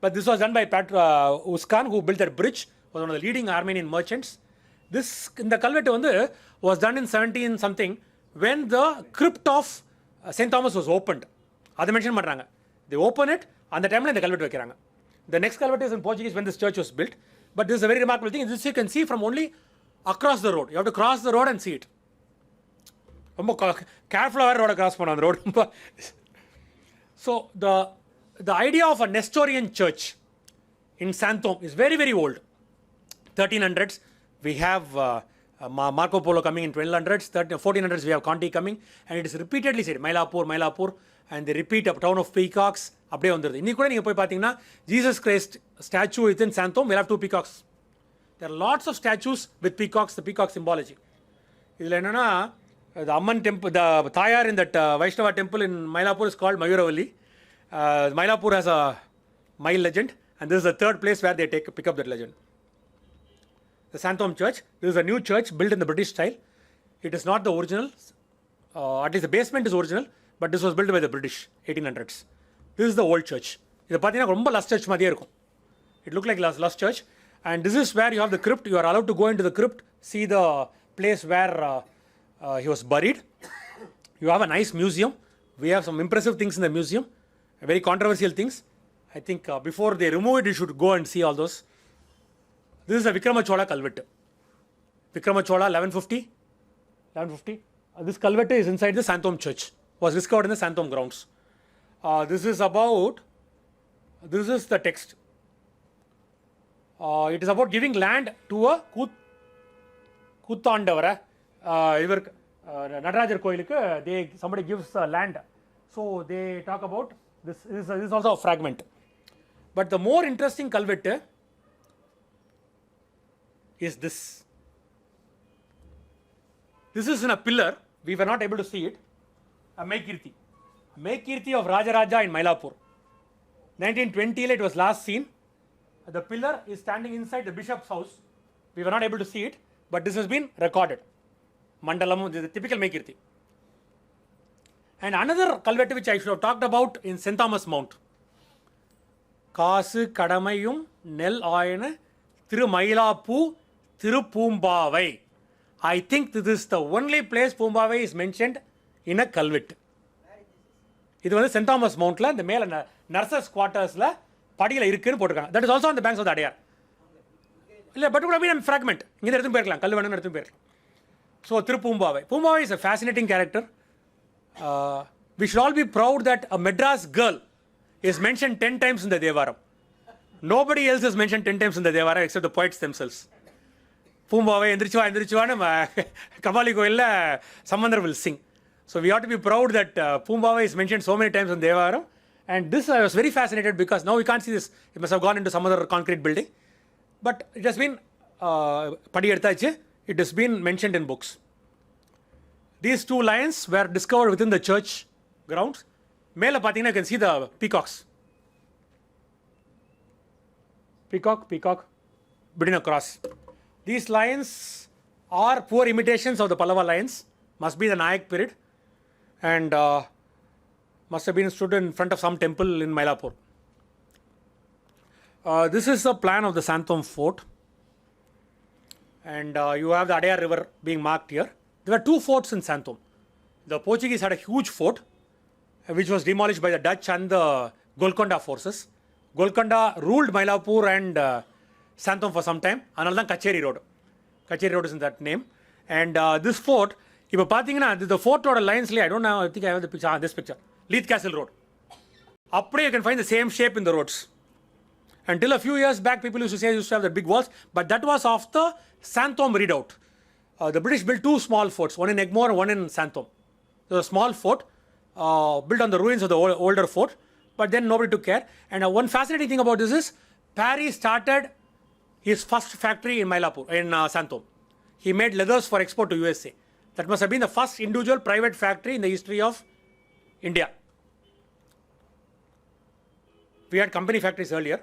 But this was done by Uskan, who built that bridge, was one of the leading Armenian merchants. This, in the kalvettu was done in 17 something, when the crypt of St. Thomas was opened. That's mentioned பண்றாங்க. They open it, அந்த டைம்ல இந்த கல்வெட்டு வைக்கிறாங்க. The next kalvettu is in Portuguese when this church was built. But this is a very remarkable thing. This you can see from only across the road. You have to cross the road and see it. ரொம்ப கேர்ஃபுல்லாக ரோட cross பண்ண அந்த road. So the idea of a Nestorian church in Santom is very, very old. 1300s, we have Marco Polo coming in 1200s, 1400s we have Conti coming, and it is repeatedly said, Mylapore, and they repeat a town of peacocks, அப்படியே வந்துருது. இன்னைக்கு கூட நீங்கள் போய் பார்த்தீங்கன்னா Jesus Christ statue within Santom will have 2 peacocks. There are lots of statues with peacocks, the peacock symbology. இதில் என்னென்னா, the Amman temple, the Thayar in that Vaishnava temple in Mylapore is called Mayuravalli. Mylapore has a Myl legend, and this is the third place where they pick up that legend. The Santom Church, this is a new church built in the British style. It is not the original, at least the basement is original, but this was built by the British, 1800s. This is the old church. இது பார்த்தீங்கன்னா ரொம்ப lost search மாதிரியே இருக்கும். It looked like last church, and this is where you have the crypt. You are allowed to go into the crypt, see the place where he was buried. You have a nice museum. We have some impressive things in the museum, very controversial things. I think before they remove it, you should go and see all those. This is a Vikrama Chola kalvettu. Vikrama Chola 1150. This kalvettu is inside the Santom church. Was discovered in the Santom grounds. This is the text. It is about giving land to a Kuttandavara. Nadarajar koilukku, somebody gives land. So they talk about this. This is also a fragment. But the more interesting kalvettu is this. This is in a pillar. We were not able to see it. A Meykirti of Rajaraja in Mylapore. 1920 it was last seen. The pillar is standing inside the bishop's house. We were not able to see it, but this has been recorded. Mandalam, the typical Meykirti. And another kalvettu which I should have talked about in St. Thomas Mount. Kasu Kadamayum Nel Ayana Thirumayilapu Thirupumbavai. I think this is the only place Pumbavai is mentioned in a kalvettu. இது வந்து send Thomas மவுண்ட்ல இந்த மேல nurses குவார்ட்டர்ஸ்ல படியில இருக்குன்னு போட்டிருக்காங்க. That is also on the banks of the Adyar. இல்ல but கூட மீன் fragment இங்க எடுத்து போயிருக்கலாம், கல் வேணும்னு எடுத்து போயிருக்கலாம். So Thirupumbavai. Pumbavai is a fascinating character. We should all be proud that a Madras girl is mentioned 10 times in the Devavaram. Nobody else is mentioned 10 times in the Devavaram except the poets themselves. Pumbavai எந்திரிச்சுவான்னு Kabali கோயில்ல Sambandar will sing. So we ought to be proud that Pumbavai is mentioned so many times in Devavaram. And this I was very fascinated because now we can't see this. It must have gone into some other concrete building. But it has been padi eduthachu. It has been mentioned in books. These 2 lions were discovered within the church grounds. Mela pathina you can see the peacocks. Peacock between a cross. These lions are poor imitations of the Pallava lions. Must be the Nayak period. And must have been stood in front of some temple in Mylapore. This is the plan of the Santom fort. And you have the Adayar River being marked here. There were 2 forts in Santom. The Portuguese had a huge fort, which was demolished by the Dutch and the Golconda forces. Golconda ruled Mylapore and Santham for some time. Another Kacheri Road. Kacheri Road is in that name. And this fort, if you see the fort or lines, I don't know, I think I have the picture. This picture. Leith Castle Road. Up you can find the same shape in the roads. Until a few years back, people used to say they used to have the big walls, but that was after Santham redoubt. The British built two small forts, one in Egmore and one in Santham. There was a small fort built on the ruins of the older fort, but then nobody took care. And one fascinating thing about this is, Parry started his first factory in Mylapore, in Santham. He made leathers for export to USA. That must have been the first individual private factory in the history of India. We had company factories earlier.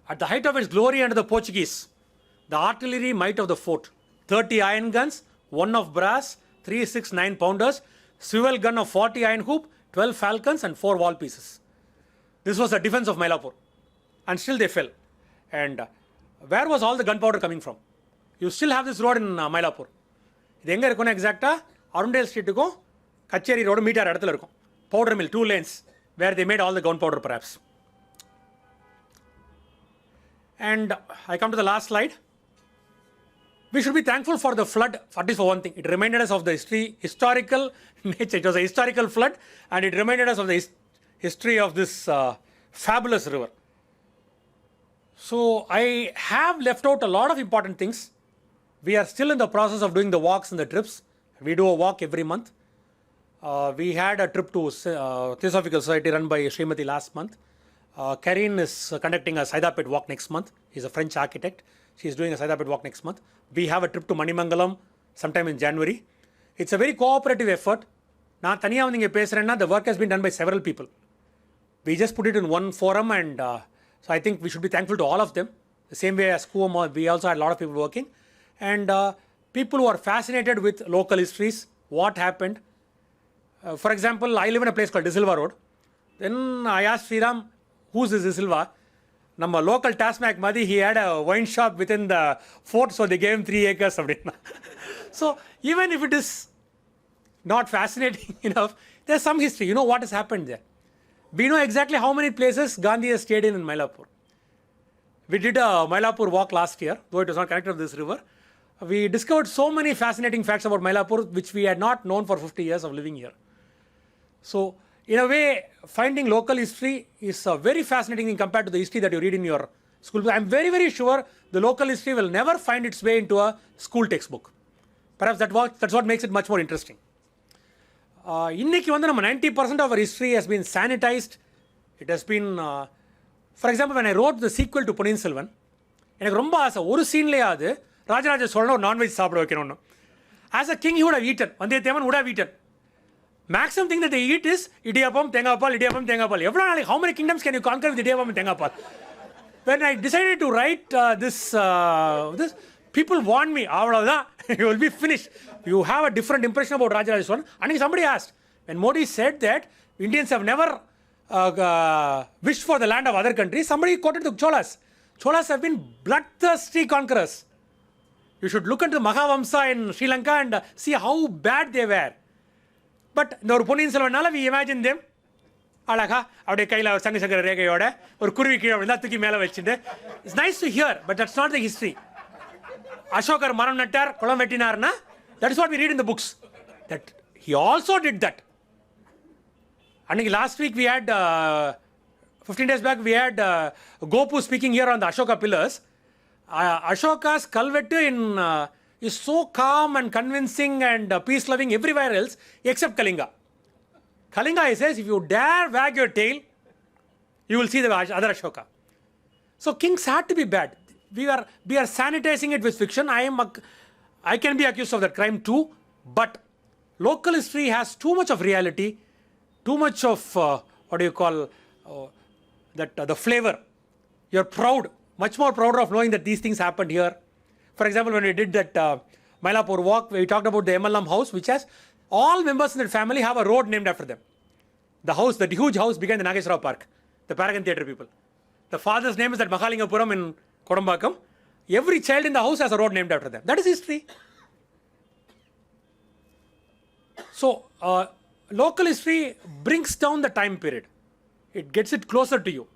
At the height of its glory under the Portuguese, the artillery might of the fort, 30 iron guns, 1 of brass, 3 6 9-pounders, swivel gun of 40 iron hoop, 12 falcons and 4 wall pieces. This was the defense of Mylapore. And still they fell. And where was all the gunpowder coming from? You still have this road in Mylapore. This is exactly Arundel Street ko Kacheri Road meet our powder mill, 2 lanes, where they made all the gunpowder perhaps. And I come to the last slide. We should be thankful for the flood, at least for one thing. It reminded us of the historical nature. It was a historical flood, and it reminded us of the history of this fabulous river. So I have left out a lot of important things. We are still in the process of doing the walks and the trips. We do a walk every month. We had a trip to Theosophical Society run by Srimati last month. Karine is conducting a Saldapet walk next month. He's a French architect. She is doing a Saldapet walk next month. We have a trip to Manimangalam sometime in January. It's a very cooperative effort. The work has been done by several people. We just put it in one forum, and so I think we should be thankful to all of them. The same way as CUPOLA, we also had a lot of people working. And people who are fascinated with local histories, what happened. For example, I live in a place called De Silva Road. Then I asked Sriram, who's this De Silva? Nama local Tasmac Madi, he had a wine shop within the fort, so they gave him 3 acres. So even if it is not fascinating enough, there's some history. You know what has happened there. We know exactly how many places Gandhi has stayed in Mylapore. We did a Mylapore walk last year, though it was not connected to this river. We discovered so many fascinating facts about Mylapore, which we had not known for 50 years of living here. So, in a way, finding local history is a very fascinating thing compared to the history that you read in your school. I'm very, very sure the local history will never find its way into a school textbook. Perhaps that's what makes it much more interesting. 90% of our history has been sanitized. It has been, for example, when I wrote the sequel to Ponniyin Selvan, எனக்கு ரொம்ப ஆசை ஒரு சீன்லேயாவது ராஜராஜ சோழன் ஒரு non veg சாப்பிட வைக்கணும்னு. As a king he would have eaten. Vandiyathevan would have eaten. Maximum thing that they eat is idiyappam, thengappal, idiyappam, thengappal. How many kingdoms can you conquer with idiyappam and thengappal? When I decided to write this, people warned me, you will be finished. You have a different impression about Rajaraja Cholan. And somebody asked, when Modi said that Indians have never wished for the land of other countries, somebody quoted the Cholas. Cholas have been bloodthirsty conquerors. You should look into the Mahavamsa in Sri Lanka and see how bad they were. But in Ponniyin Selvan, we imagine them. It's nice to hear, but that's not the history. Ashokar Maram Nattar, Kolam Vettinarna, that is what we read in the books. That he also did that. And last week we had, 15 days back, we had Gopu speaking here on the Ashoka pillars. Ashoka's Kalvettu is so calm and convincing and peace-loving everywhere else except Kalinga. Kalinga, he says, if you dare wag your tail, you will see the other Ashoka. So kings had to be bad. We are sanitizing it with fiction. I can be accused of that crime too, but local history has too much of reality, too much of, the flavor. You're proud, much more proud of knowing that these things happened here. For example, when we did that Mylapore walk, we talked about the MLM house, which has all members in that family have a road named after them. The house, that huge house began in the Nageswara Park, the Paragon Theatre people. The father's name is at Mahalingapuram in Kodambakam. Every child in the house has a road named after them. That is history. So, local history brings down the time period. It gets it closer to you.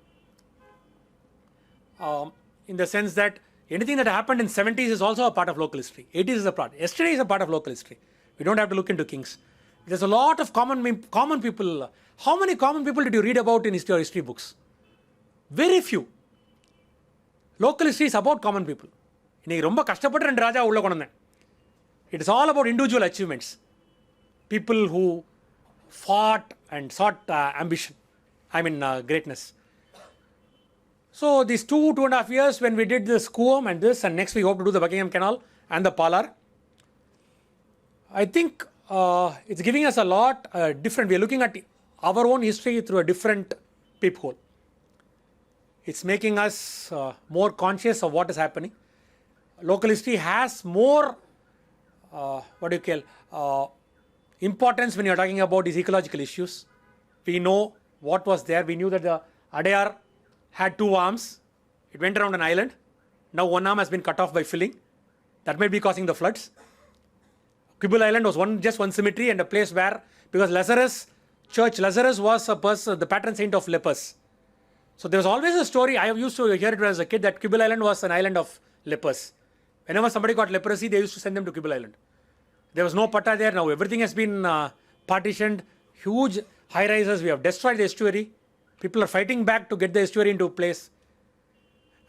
In the sense that anything that happened in 70s is also a part of local history. 80s is a part. Yesterday is a part of local history. We don't have to look into kings. There's a lot of common people. How many common people did you read about in history books? Very few. Local history is about common people. It is all about individual achievements. People who fought and sought ambition. Greatness. So these 2.5 years when we did this Coom and this, and next we hope to do the Buckingham Canal and the Pallar, I think it's giving us a lot different. We are looking at our own history through a different peephole. It's making us more conscious of what is happening. Local history has more, importance when you are talking about these ecological issues. We know what was there. We knew that the Adayar had 2 arms. It went around an island. Now one arm has been cut off by filling. That might be causing the floods. Quibble Island was just one cemetery and a place where, because Lazarus was the patron saint of lepers. So there was always a story, I used to hear it as a kid, that Quibble Island was an island of lepers. Whenever somebody got leprosy, they used to send them to Quibble Island. There was no patta there. Now everything has been partitioned. Huge high rises. We have destroyed the estuary. People are fighting back to get the estuary into place.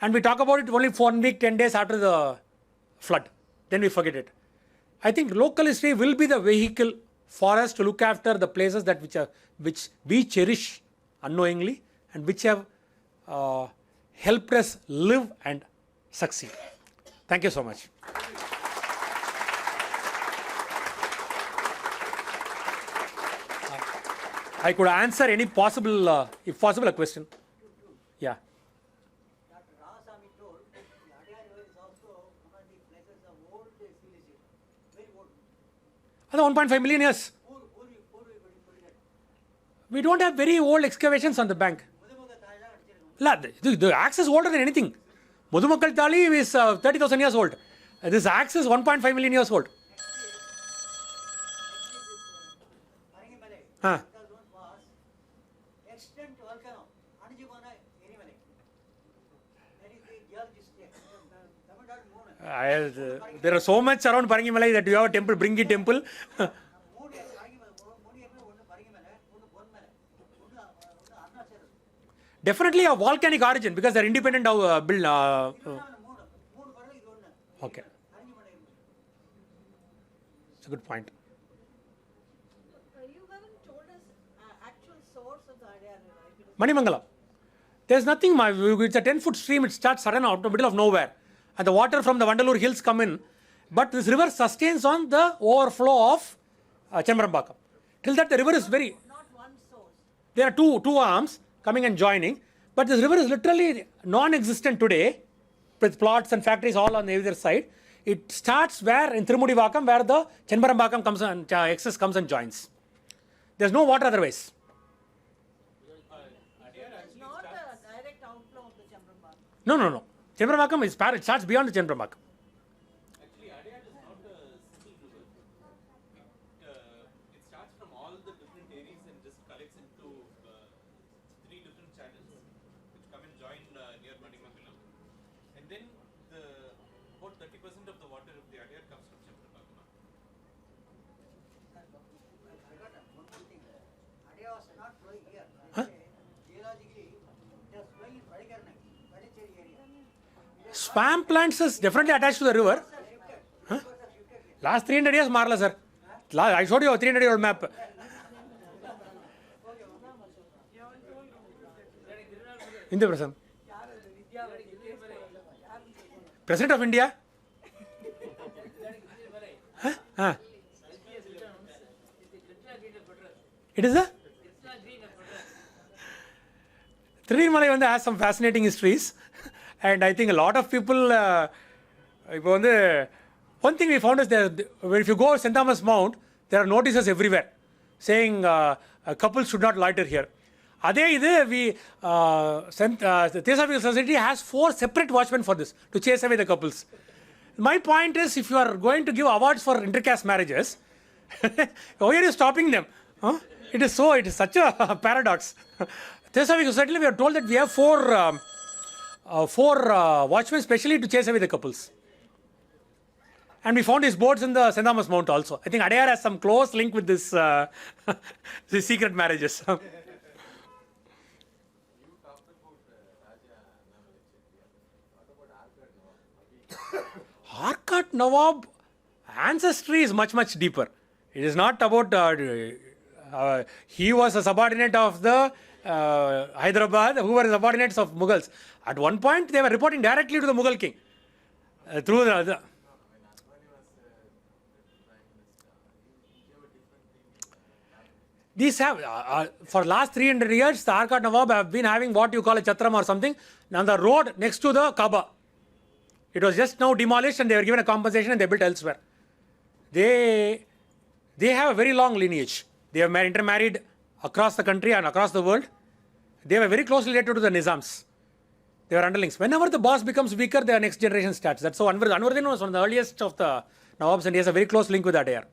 And we talk about it only for 1 week, 10 days after the flood. Then we forget it. I think local history will be the vehicle for us to look after the places which we cherish unknowingly and which have helped us live and succeed. Thank you so much. I could answer any possible, if possible, a question. Yeah. Another 1.5 million years. We don't have very old excavations on the bank. The axe is older than anything. Mudumakkal Tali is 30,000 years old. This axe is 1.5 million years old. There are so much around Parangimalai that you have a temple, Bringi temple. Definitely a volcanic origin because they are independent of build. Okay. It's a good point. You haven't told us actual source of the Adyar River. Manimangalam. There's nothing, it's a 10-foot stream, it starts sudden out of the middle of nowhere. And the water from the Vandalur hills come in. But this river sustains on the overflow of Chembrambakam. Till that the river is very... Not one source. There are two arms coming and joining. But this river is literally non-existent today with plots and factories all on either side. It starts where in Tirumudivakam where the Chembrambakam comes and excess comes and joins. There's no water otherwise. It's not a direct outflow of the Chembrambakam. No. Chembrambakam is it starts beyond the Chembrambakam. Actually, Adyar is not a single river. It starts from all the different areas and just collects into 3 different channels which come and join near Manimangalam. And then about 30% of the water of the Adyar comes from Chembrambakam. Adyar was not flowing here. Geologically, it was flowing in Padikarnai, Padicherry area. Swamplands is definitely attached to the river. Huh? Last 300 years, Marla, sir. I showed you a 300-year-old map. India Prasam. President of India? Huh? It is a? THIRUNEERMALAI has some fascinating histories. And I think a lot of people, one thing we found is that if you go to St. Thomas Mount, there are notices everywhere saying couples should not loiter here. The Theosophical Society has 4 separate watchmen for this, to chase away the couples. My point is, if you are going to give awards for intercaste marriages, why are you stopping them? Huh? It is such a paradox. Theosophic society, we are told that we have four watchmen specially to chase away the couples. And we found these boards in the St. Thomas Mount also. I think Adyar has some close link with this these secret marriages. Arcot Nawab ancestry is much, much deeper. It is not about, he was a subordinate of the Hyderabad, who were subordinates of Mughals. At one point, they were reporting directly to the Mughal king. Through the these have, for last 300 years, the Arcot Nawab have been having what you call a chatram or something on the road next to the Kaaba. It was just now demolished and they were given a compensation and they built elsewhere. They have a very long lineage. They have intermarried across the country and across the world. They were very closely related to the Nizams. They were underlings. Whenever the boss becomes weaker, the next generation starts. That's how Anwaruddin was one of the earliest of the Nawabs and he has a very close link with Adyar.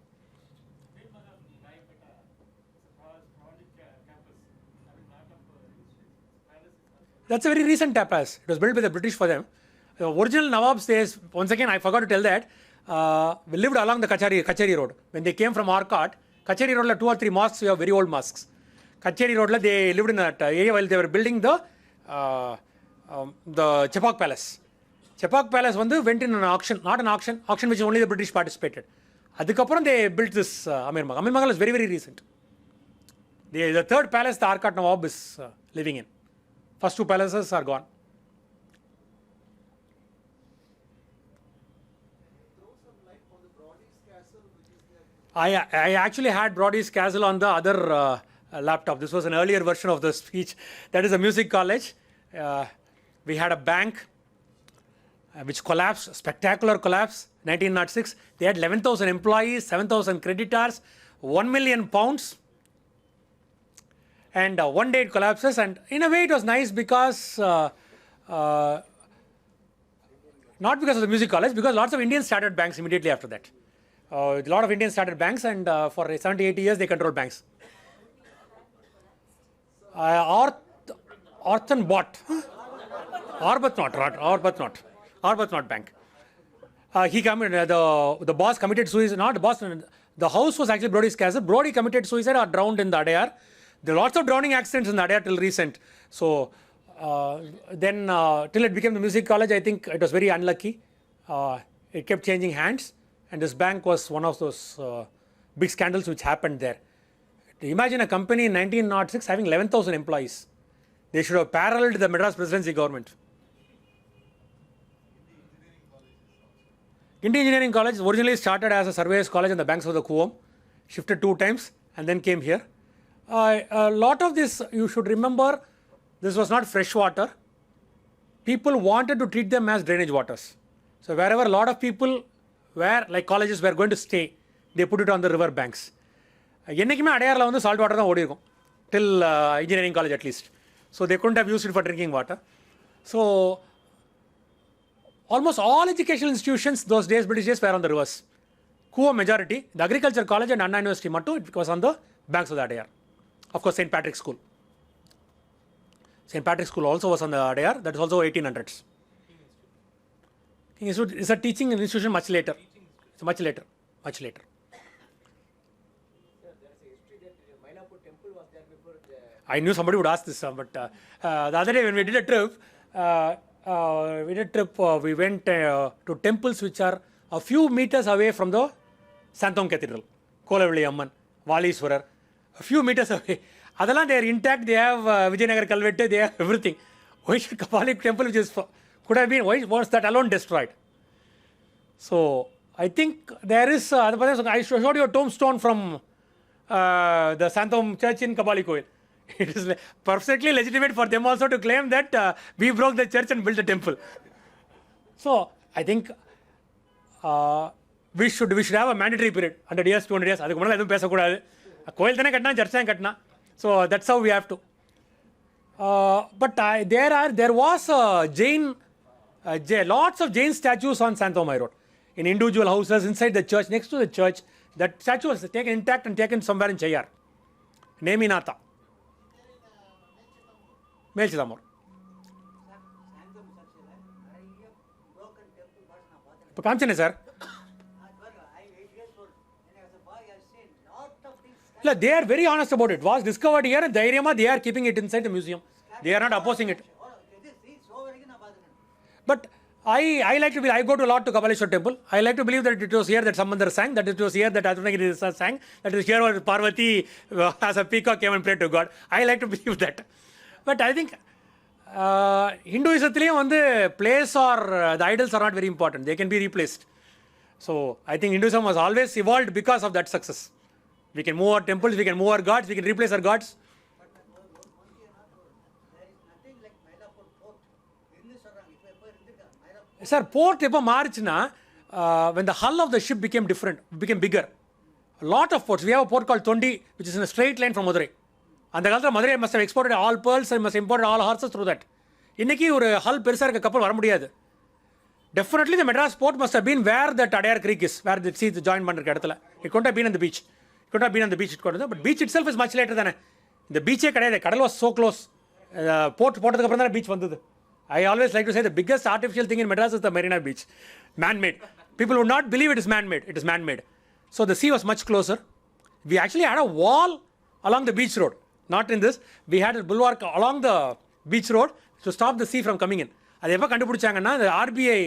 That's a very recent tapas. It was built by the British for them. The original Nawabs days, once again, I forgot to tell that, we lived along the Kachari Road. When they came from Arcot, Kachari Road, 2 or 3 mosques, we have very old mosques. Kachari Road, they lived in that area while they were building the Chepauk Palace. Chepauk Palace went in an auction, not an auction which only the British participated. Adhikapuram they built this Amirmangalam. Amirmangalam is very, very recent. The third palace the Arcot Nawab is living in. First 2 palaces are gone. I actually had Brody's Castle on the other laptop. This was an earlier version of the speech. That is a music college. We had a bank which collapsed, spectacular collapse, 1906. They had 11,000 employees, 7,000 creditors, 1 million pounds. And one day it collapses, and in a way it was nice because, not because of the music college, because lots of Indians started banks immediately after that. A lot of Indians started banks, and for 70-80 years they controlled banks. Orthon bought. Arbuthnot Bank. The boss committed suicide, not the boss, the house was actually Brody's Castle. Brody committed suicide or drowned in the Adyar. There are lots of drowning accidents in the Adyar till recent. So then till it became the music college, I think it was very unlucky. It kept changing hands, and this bank was one of those big scandals which happened there. Imagine a company in 1906 having 11,000 employees. They should have paralleled the Madras Presidency government. Guindy Engineering College originally started as a surveyors college on the banks of the Coom, shifted 2 times and then came here. A lot of this, you should remember, this was not fresh water. People wanted to treat them as drainage waters. So wherever a lot of people were, like colleges were going to stay, they put it on the river banks. என்னைக்குமே அடையாரில் வந்து salt water தான் ஓடி இருக்கும், till engineering college at least. So they couldn't have used it for drinking water. So almost all educational institutions those days, British days, were on the rivers. Coom majority, the agriculture college and Anna University mattu, it was on the banks of the Adyar. Of course, St. Patrick's School. St. Patrick's School also was on the Adyar. That is also 1800s. King Institute is a teaching institution much later. It's much later. Much later. I knew somebody would ask this, but the other day when we did a trip, we went to temples which are a few meters away from the Santhom Cathedral, Kolavilli Amman, Valishwarar, a few meters away. Adalan, they are intact, they have Vijayanagar Kalvette, they have everything. Why should Kapalik temple, which is could have been, why was that alone destroyed? So I think there is, I showed you a tombstone from the Santhom church in Kapali Koil. It is perfectly legitimate for them also to claim that we broke the church and built a temple. So I think we should have a mandatory period, 100 years, 200 years. அதுக்கு முன்னால எதுவும் பேசக்கூடாது. கோயில் தானே கட்டினா, search தான் கட்டினா. So that's how we have to. But there was lots of Jain statues on Santhomai Road, in individual houses inside the church, next to the church. That statue was taken intact and taken somewhere in Chayar. Neminatha. Melchidamur. இப்போ காமிச்சேனே sir. இல்லை, they are very honest about it. Was discovered here and தைரியமா they are keeping it inside the museum. They are not opposing it. But I like to be, I go to a lot to Kabaleshwar temple. I like to believe that it was here that Samandar sang, that it was here that Adayar sang, that it was here where Parvati as a peacock came and prayed to God. I like to believe that. But I think Hinduism வந்து place or the idols are not very important. They can be replaced. So I think Hinduism was always evolved because of that success. We can move our temples, we can move our gods, we can replace our gods. Sir, port எப்போ மாறுச்சுன்னா when the hull of the ship became different, became bigger. A lot of ports. We have a port called Tondi, which is in a straight line from Madurai. அந்த காலத்தில் Madurai must have exported all pearls and must have imported all horses through that. இன்னைக்கு ஒரு ஹல் பெருசாக இருக்க கப்பல் வர முடியாது. Definitely the Madras port must have been where that Adayar Creek is, where the sea join பண்ணிருக்க இடத்துல. It couldn't have been on the beach. It couldn't have been on the beach. It couldn't have, but beach itself is much later than the beach கிடையாது. கடல் was so close. Port போட்டதுக்கு அப்புறம் தான் beach வந்தது. I always like to say the biggest artificial thing in Madras is the Marina Beach. Man-made. People would not believe it is man-made. It is man-made. So the sea was much closer. We actually had a wall along the beach road. Not in this. We had a bulwark along the beach road to stop the sea from coming in. அது எப்போ கண்டுபிடிச்சாங்கன்னா the RBI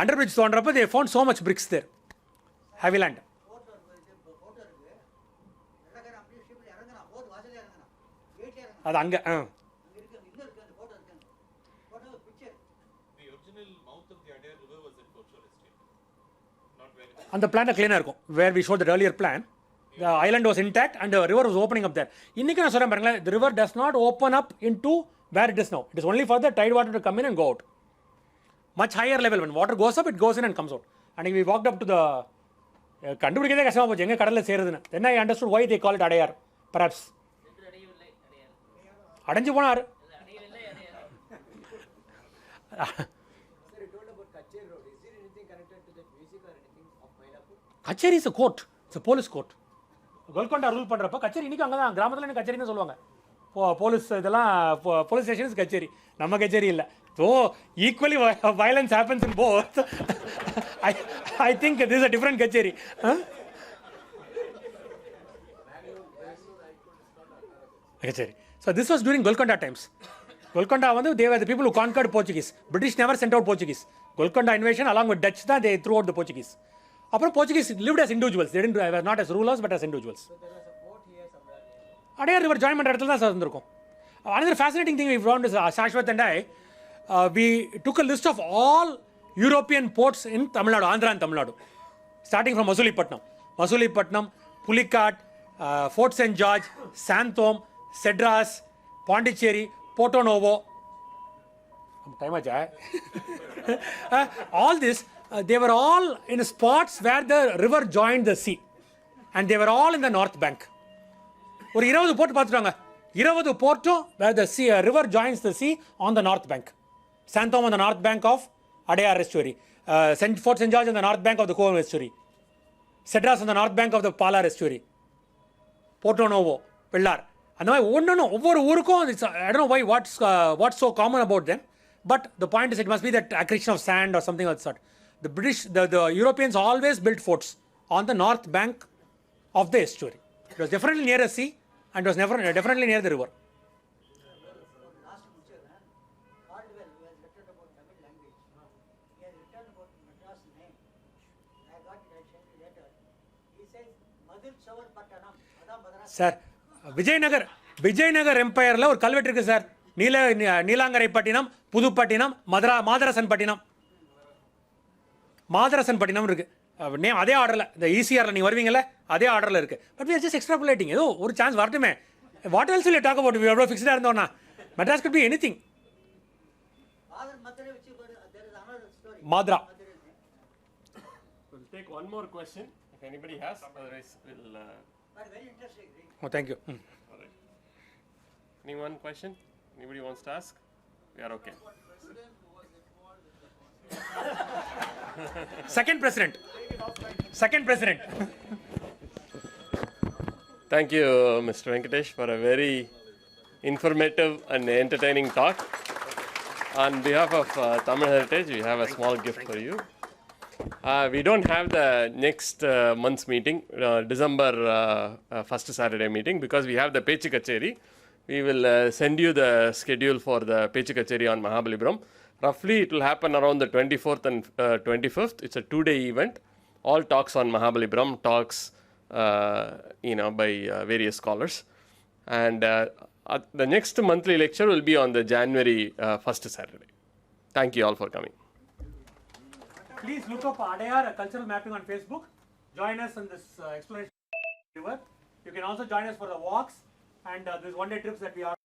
underbridge தோன்றப்போ they found so much bricks there. Heavy land. அது அங்கே The original mouth of the Adayar River was at Portugal Estate. Not where it is. அந்த plan cleaner இருக்கும். Where we showed that earlier plan. The island was intact and the river was opening up there. இன்னைக்கு நான் சொல்றேன் பாருங்களேன், the river does not open up into where it is now. It is only for the tide water to come in and go out. Much higher level. When water goes up, it goes in and comes out. And we walked up to the கண்டுபிடிக்கதே கஷ்டமாக போச்சு எங்கே கடலில் சேருதுன்னு. Then I understood why they call it Adayar. Perhaps அடைஞ்சு போனார். Kacheri is a court. It's a police court. Golconda rule பண்ணுறப்ப கச்சேரி இன்றைக்கி அங்கே தான் கிராமத்தில் எனக்கு கச்சேரி தான் சொல்லுவாங்க. போலீஸ் இதெல்லாம் போலீஸ் ஸ்டேஷன்ஸ் கச்சேரி, நம்ம கச்சேரி இல்லை. So equally violence happens in both. I think this is a different kutcheri. Kutcheri. So this was during Golconda times. Golconda வந்து they were the people who conquered Portuguese. British never sent out Portuguese. Golconda invasion along with Dutch தான் they threw out the Portuguese. அப்புறம் Portuguese lived as individuals. They didn't were not as rulers but as individuals. Adayar River join பண்ணுற இடத்துல தான் sir இருந்திருக்கும். Another fascinating thing we found is Shashwat and I, we took a list of all European ports in Tamil Nadu, Andhra and Tamil Nadu, starting from Masulipattnam, Pulikat, Fort St. George, Santhome, Cedras, Pondicherry, Porto Novo. All this, they were all in spots where the river joined the sea, and they were all in the north bank. ஒரு 20 board பார்த்துட்டாங்க. 20 போர்ட்டும் where the sea, river joins the sea on the north bank. Santhome on the north bank of Adayar estuary, Fort St. George on the north bank of the Koil estuary, Cedras on the north bank of the PALLAVARAM estuary, Porto Novo, Pillar. அந்த மாதிரி ஒவ்வொரு ஊருக்கும் I don't know why what's so common about them, but the point is it must be that accretion of sand or something of that sort. The British, the Europeans always built forts on the north bank of the estuary. It was definitely near a sea and it was definitely near the river. Sir, Vijayanagar எம்பையரில் ஒரு கல்வெட்டு இருக்குது sir. Neelankarai Pattinam, Puduppattinam, Madarasan Pattinam இருக்குது. Name அதே ஆர்டரில், இந்த ஈசிஆரில் நீங்கள் வருவீங்கள்ல அதே ஆர்டரில் இருக்குது. But we are just extrapolating. ஏதோ ஒரு சான்ஸ் வரட்டுமே. What else will you talk about? எவ்வளோ ஃபிக்ஸ்டாக இருந்தோம்னா Madras could be anything. Madra. We'll take one more question if anybody has. Otherwise, we'll. Very interesting. Oh, thank you. All right. Any one question? Anybody wants to ask? We are okay. Second president. Thank you, Mr. Venketesh, for a very informative and entertaining talk. On behalf of Tamil Heritage, we have a small gift for you. We don't have the next month's meeting, December first Saturday meeting, because we have the Pechu Kacheri. We will send you the schedule for the Pechu Kacheri on Mahabalipuram. Roughly, it will happen around the 24th and 25th. It's a 2-day event. All talks on Mahabalipuram, talks by various scholars. And the next monthly lecture will be on the January first Saturday. Thank you all for coming. Please look up Adayar cultural mapping on Facebook. Join us in this exploration river. You can also join us for the walks and these one-day trips that we are.